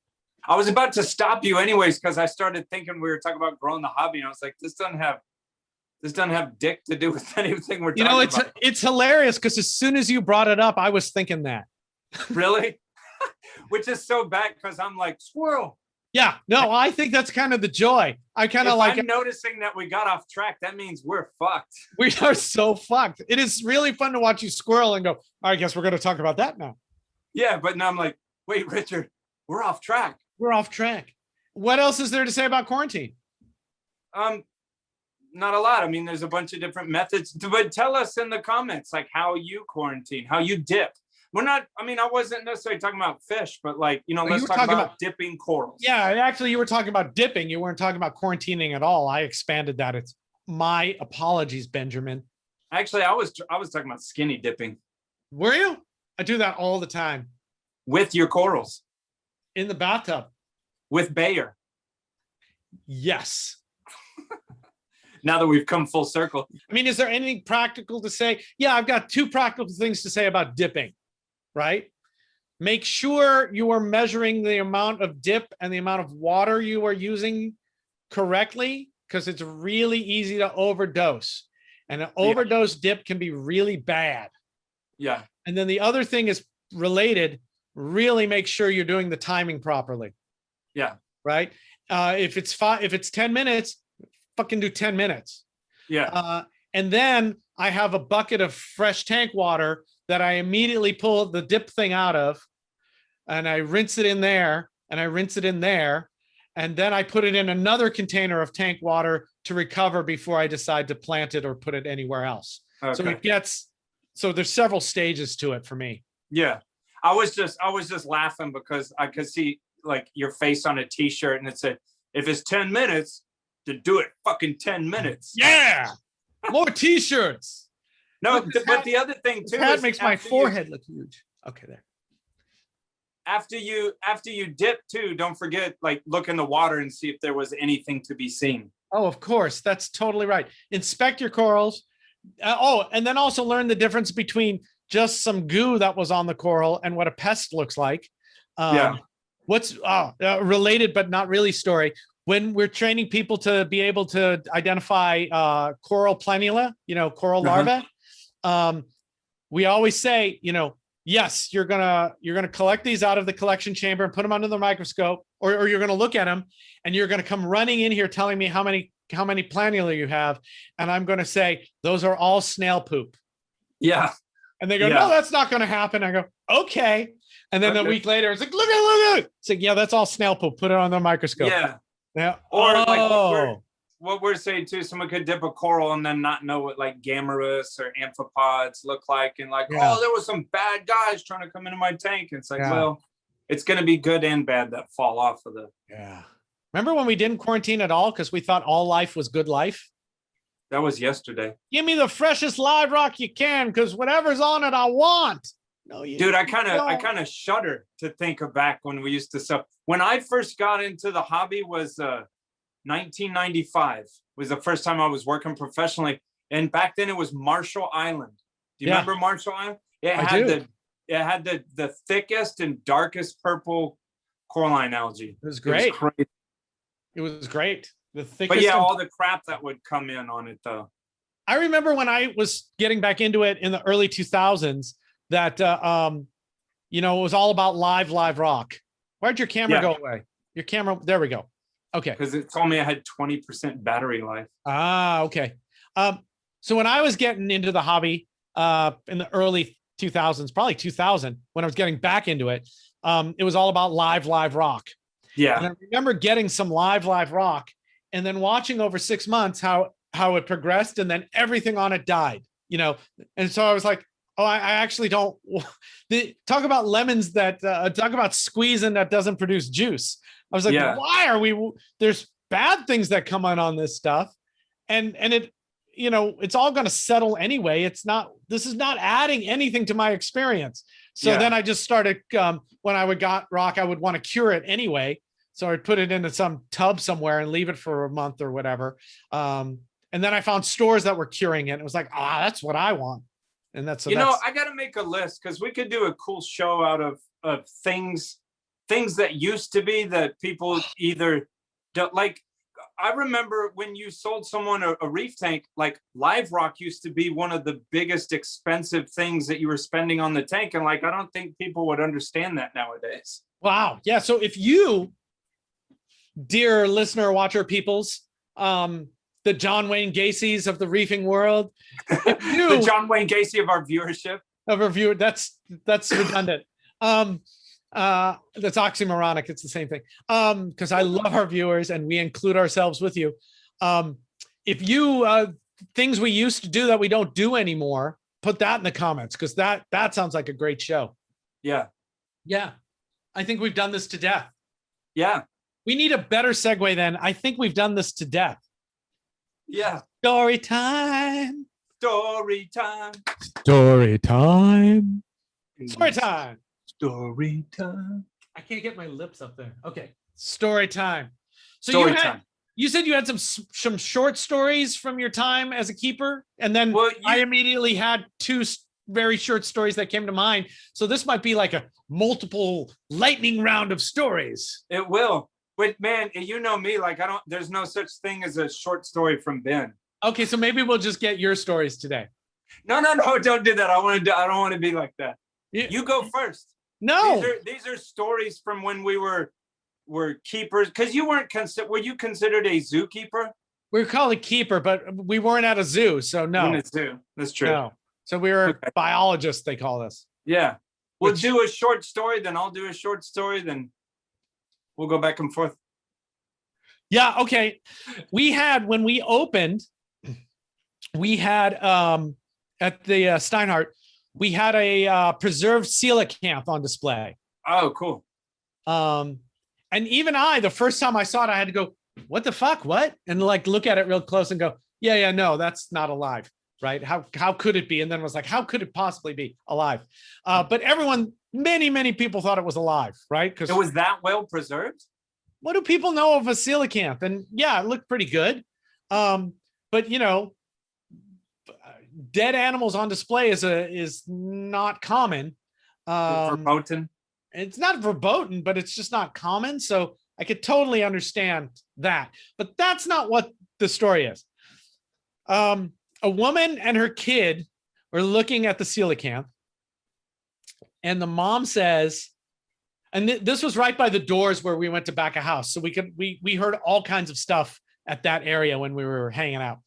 I was about to stop you anyways, because I started thinking we were talking about growing the hobby. And I was like, this doesn't have dick to do with anything we're talking about. It's hilarious because as soon as you brought it up, I was thinking that. Really? Which is so bad because I'm like, squirrel. Yeah, no, I think that's kind of the joy. I kind of like I'm noticing that we got off track. That means we're fucked. We are so fucked. It is really fun to watch you squirrel and go, I guess we're going to talk about that now. Yeah, but now I'm like, wait, Richard, we're off track. We're off track. What else is there to say about quarantine? Not a lot. I mean, there's a bunch of different methods, but tell us in the comments, like how you quarantine, how you dip. I wasn't necessarily talking about fish, but like, you know, let's talk about dipping corals. Yeah, actually you were talking about dipping. You weren't talking about quarantining at all. I expanded that. It's my apologies, Benjamin. Actually, I was talking about skinny dipping. Were you? I do that all the time. With your corals. In the bathtub. With Bayer. Yes. Now that we've come full circle. I mean, is there anything practical to say? Yeah, I've got 2 practical things to say about dipping. Right? Make sure you are measuring the amount of dip and the amount of water you are using correctly, because it's really easy to overdose. And an overdose dip can be really bad. Yeah. And then the other thing is related, really make sure you're doing the timing properly. Yeah. Right? If it's 10 minutes, fucking do 10 minutes. Yeah. And then I have a bucket of fresh tank water that I immediately pull the dip thing out of, and I rinse it in there, and I rinse it in there, and then I put it in another container of tank water to recover before I decide to plant it or put it anywhere else. Okay. So there's several stages to it for me. Yeah. I was just laughing because I could see like your face on a t-shirt and it said, If it's 10 minutes, to do it fucking 10 minutes. Yeah. More t-shirts. No, Look, but the other thing too that is makes my forehead look huge. Okay, there. After you dip too, don't forget, like, look in the water and see if there was anything to be seen. Oh, of course. That's totally right. Inspect your corals. And then also learn the difference between just some goo that was on the coral and what a pest looks like. What's related but not really story. When we're training people to be able to identify coral planula, coral larvae, we always say, yes, you're gonna collect these out of the collection chamber and put them under the microscope, or you're gonna look at them and you're gonna come running in here telling me how many planula you have, and I'm gonna say those are all snail poop. Yeah. And they go, no, that's not gonna happen. I go, okay. And then a week later, it's like, look at. It's like, yeah, that's all snail poop. Put it on the microscope. Yeah. Or like what we're saying too, someone could dip a coral and then not know what like gammarus or amphipods look like, and like, oh, there was some bad guys trying to come into my tank. And it's like, well, it's going to be good and bad that fall off of the. Yeah. Remember when we didn't quarantine at all because we thought all life was good life? That was yesterday. Give me the freshest live rock you can, because whatever's on it, I want. No, dude, I kind of shudder to think of back when we used to sell. When I first got into the hobby was 1995 was the first time I was working professionally, and back then it was Marshall Island. Do you remember Marshall Island? It had the thickest and darkest purple coralline algae. It was great. It was great. The thickest. But all the crap that would come in on it though. I remember when I was getting back into it in the early 2000s that it was all about live rock. Where'd your camera go away? Your camera, there we go. Okay. Because it told me I had 20% battery life. Okay. So when I was getting into the hobby in the early 2000s, probably 2000, when I was getting back into it, it was all about live rock. Yeah. And I remember getting some live rock and then watching over 6 months how it progressed, and then everything on it died, And so I was like, oh, I actually don't talk about lemons that talk about squeezing that doesn't produce juice. I was like, why are we, there's bad things that come on this stuff. And it, it's all going to settle anyway. This is not adding anything to my experience. So then I just started, when I would got rock, I would want to cure it anyway. So I'd put it into some tub somewhere and leave it for a month or whatever. And then I found stores that were curing it. It was like, that's what I want. And that's, I got to make a list, because we could do a cool show out of things that used to be that people either don't like. I remember when you sold someone a reef tank, like live rock used to be one of the biggest expensive things that you were spending on the tank. And like, I don't think people would understand that nowadays. Wow. Yeah. So if you, dear listener, watcher peoples, the John Wayne Gacy's of the reefing world, the John Wayne Gacy of our viewership. That's redundant. That's oxymoronic. It's the same thing. Because I love our viewers and we include ourselves with you. If you things we used to do that we don't do anymore, put that in the comments, because that sounds like a great show. Yeah. I think we've done this to death. Yeah. We need a better segue then. I think we've done this to death. Yeah. Story time. Story time. Story time. Story time. Story time. I can't get my lips up there. Okay. Story time. So you said you had some short stories from your time as a keeper, and then I immediately had two very short stories that came to mind. So this might be like a multiple lightning round of stories. It will. But man, you know me, like there's no such thing as a short story from Ben. Okay, so maybe we'll just get your stories today. No, don't do that. I don't want to be like that. You go first. No. These are stories from when we were keepers, because you weren't were you considered a zookeeper? We were called a keeper, but we weren't at a zoo, so no. In a zoo. That's true. No. So we were biologists, they call us. Yeah. We'll do a short story, then I'll do a short story, then we'll go back and forth. Yeah, okay. We had, when we opened, we had at the Steinhardt, we had a preserved coelacanth on display. Oh, cool. And even the first time I saw it, I had to go, what the fuck? What? And like look at it real close and go, yeah, no, that's not alive. Right? How could it be? And then was like, how could it possibly be alive? But everyone, many people thought it was alive, right? Because it was that well preserved. What do people know of a coelacanth? And yeah, it looked pretty good. But you know, dead animals on display is not common. Verboten. It's not verboten, but it's just not common. So I could totally understand that. But that's not what the story is. A woman and her kid were looking at the coelacanth, and the mom says, and this was right by the doors where we went to back a house, so we heard all kinds of stuff at that area when we were hanging out,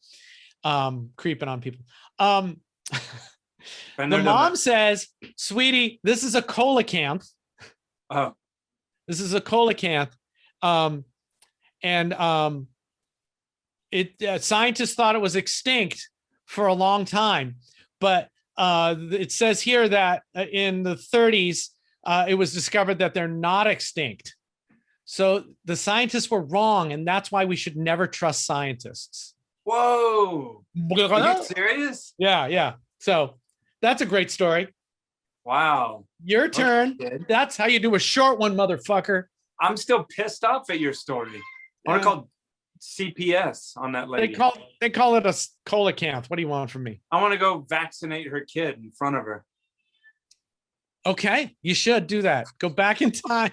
creeping on people. The mom says, "Sweetie, this is a coelacanth. Oh, this is a coelacanth, scientists thought it was extinct for a long time, but it says here that in the 30s, it was discovered that they're not extinct. So the scientists were wrong, and that's why we should never trust scientists." Whoa. Are you serious? Yeah. So that's a great story. Wow. Your turn. Okay. That's how you do a short one, motherfucker. I'm still pissed off at your story. I want to call CPS on that lady. They call it a coelacanth. What do you want from me? I want to go vaccinate her kid in front of her. Okay, you should do that. Go back in time.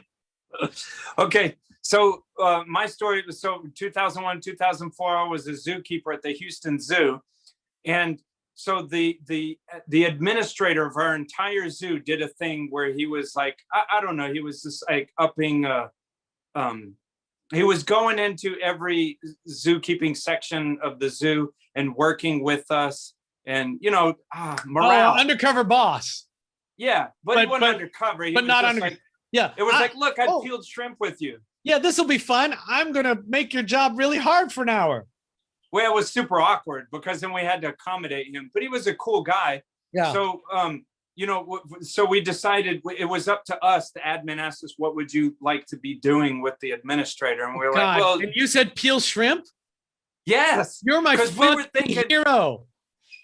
Okay, so my story was 2001, 2004. I was a zookeeper at the Houston Zoo, and so the administrator of our entire zoo did a thing where he was like, I don't know, he was just like upping. He was going into every zookeeping section of the zoo and working with us, and morale. Oh, undercover boss. Yeah, but he wasn't undercover. He but was not just under. Like, yeah, it was like, look, I peeled shrimp with you. Yeah, this will be fun. I'm gonna make your job really hard for an hour. Well, it was super awkward because then we had to accommodate him, but he was a cool guy. Yeah. So, so we decided it was up to us. The admin asked us, "What would you like to be doing with the administrator?" And we were like, "Well," and you said peel shrimp. Yes, you're my hero.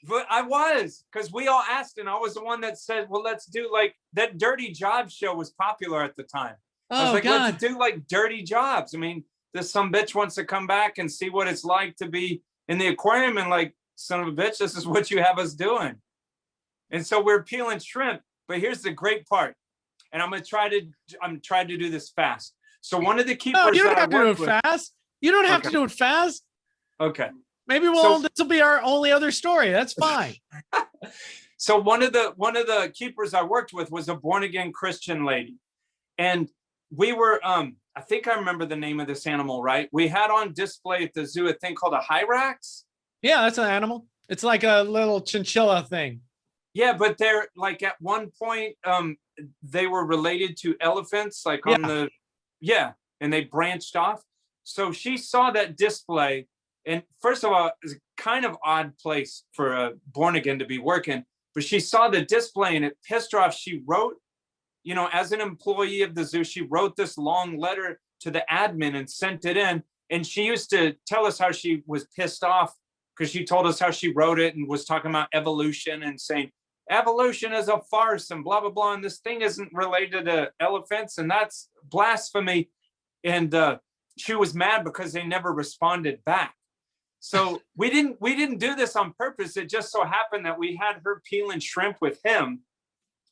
But I was, because we all asked, and I was the one that said, "Well, let's do like that." Dirty Jobs show was popular at the time. I was like, let's do like dirty jobs. I mean, this some bitch wants to come back and see what it's like to be in the aquarium, and like, son of a bitch, this is what you have us doing. And so we're peeling shrimp. But here's the great part, and I'm trying to do this fast. So one of the keepers. No, you don't have to do it fast. You don't have to do it fast. Okay. Maybe this will be our only other story. That's fine. So one of the keepers I worked with was a born again Christian lady, and we were I think I remember the name of this animal, right? We had on display at the zoo a thing called a hyrax. Yeah, that's an animal. It's like a little chinchilla thing. Yeah, but they're like at one point they were related to elephants, like on the and they branched off. So she saw that display, and first of all, it's a kind of odd place for a born again to be working, but she saw the display and it pissed her off. She wrote, as an employee of the zoo, she wrote this long letter to the admin and sent it in. And she used to tell us how she was pissed off because she told us how she wrote it and was talking about evolution and saying, evolution is a farce and blah, blah, blah. And this thing isn't related to elephants, and that's blasphemy. And she was mad because they never responded back. So we didn't do this on purpose. It just so happened that we had her peeling shrimp with him.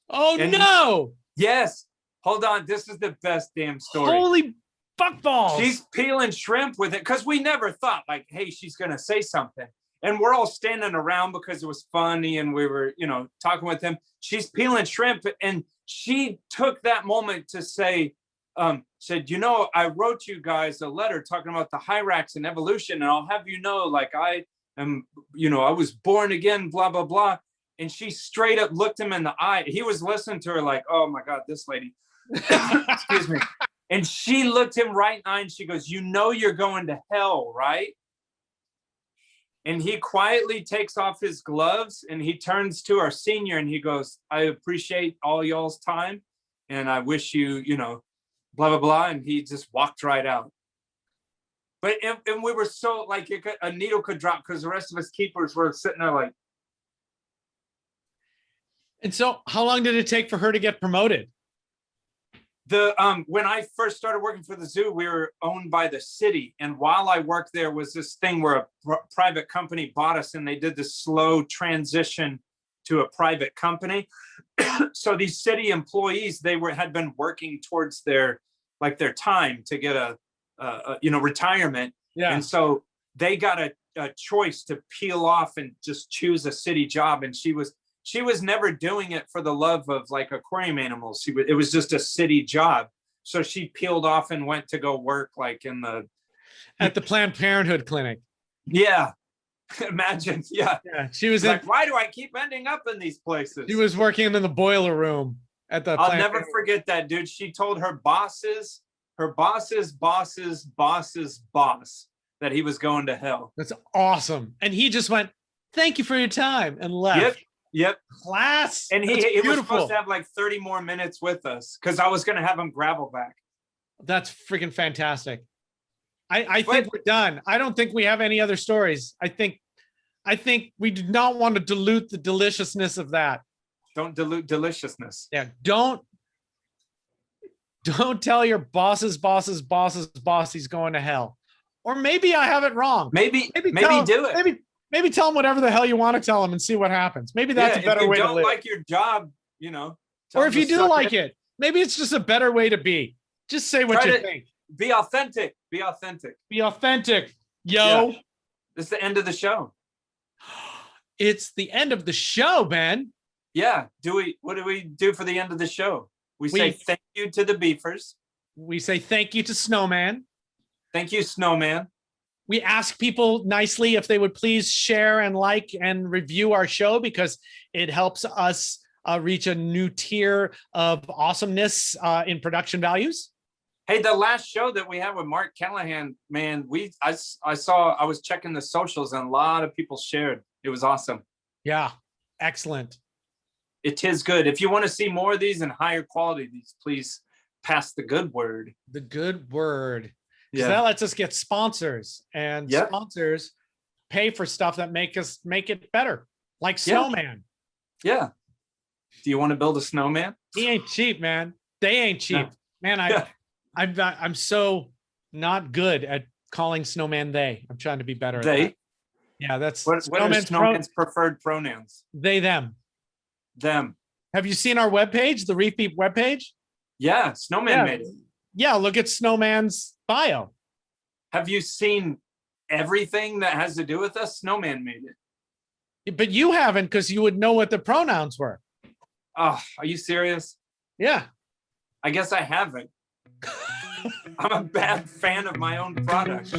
Oh, no. Yes. Hold on. This is the best damn story. Holy fuckballs. She's peeling shrimp with it because we never thought like, hey, she's going to say something. And we're all standing around because it was funny and we were, talking with him. She's peeling shrimp, and she took that moment to say, said, I wrote you guys a letter talking about the hyrax and evolution, and I'll have you know, like I am, I was born again, blah, blah, blah. And she straight up looked him in the eye. He was listening to her like, oh my God, this lady, excuse me. And she looked him right in the eye and she goes, you're going to hell, right? And he quietly takes off his gloves and he turns to our senior and he goes, I appreciate all y'all's time. And I wish you, blah, blah, blah. And he just walked right out. But and we were so like a needle could drop because the rest of us keepers were sitting there like. And so how long did it take for her to get promoted? When I first started working for the zoo, we were owned by the city. And while I worked there was this thing where a private company bought us and they did this slow transition to a private company. So these city employees, had been working towards their time to get a retirement. Yeah. And so they got a choice to peel off and just choose a city job. And she was never doing it for the love of like aquarium animals. It was just a city job. So she peeled off and went to go work like at the Planned Parenthood clinic. Yeah. Imagine. Yeah. She was like, why do I keep ending up in these places? She was working in the boiler room at the I'll never forget that, dude. She told her boss's boss that he was going to hell. That's awesome. And he just went, thank you for your time, and left. Yep. Class. And he was supposed to have like 30 more minutes with us because I was going to have him gravel back. That's freaking fantastic. I think we're done. I don't think we have any other stories. I think we do not want to dilute the deliciousness of that. Don't dilute deliciousness. Yeah. Don't tell your boss's boss he's going to hell. Or maybe I have it wrong. Maybe do it. Maybe tell him whatever the hell you want to tell him and see what happens. Maybe that's a better way to live. If you don't like your job, or if you do like it, maybe it's just a better way to be. Just say what you think. Be authentic. Be authentic. Yo. Yeah. It's the end of the show. It's the end of the show, man. Yeah. What do we do for the end of the show? We say thank you to the beefers. We say thank you to Snowman. Thank you, Snowman. We ask people nicely if they would please share and like and review our show because it helps us reach a new tier of awesomeness in production values. Hey, the last show that we had with Mark Callahan, man, I was checking the socials and a lot of people shared. It was awesome. Yeah, excellent. It is good. If you want to see more of these and higher quality of these, please pass the good word. The good word. Because that lets us get sponsors, and sponsors pay for stuff that make it better, like Snowman. Yeah. Do you want to build a snowman? He ain't cheap, man. They ain't cheap, man. I'm so not good at calling Snowman they. I'm trying to be better. At that. Yeah, that's what are Snowman's preferred pronouns? They, them. Them. Have you seen our webpage, the Reef Beef webpage? Yeah, Snowman made it. Yeah, look at Snowman's bio. Have you seen everything that has to do with us? Snowman made it. But you haven't, because you would know what the pronouns were. Oh, are you serious? Yeah. I guess I haven't. I'm a bad fan of my own product.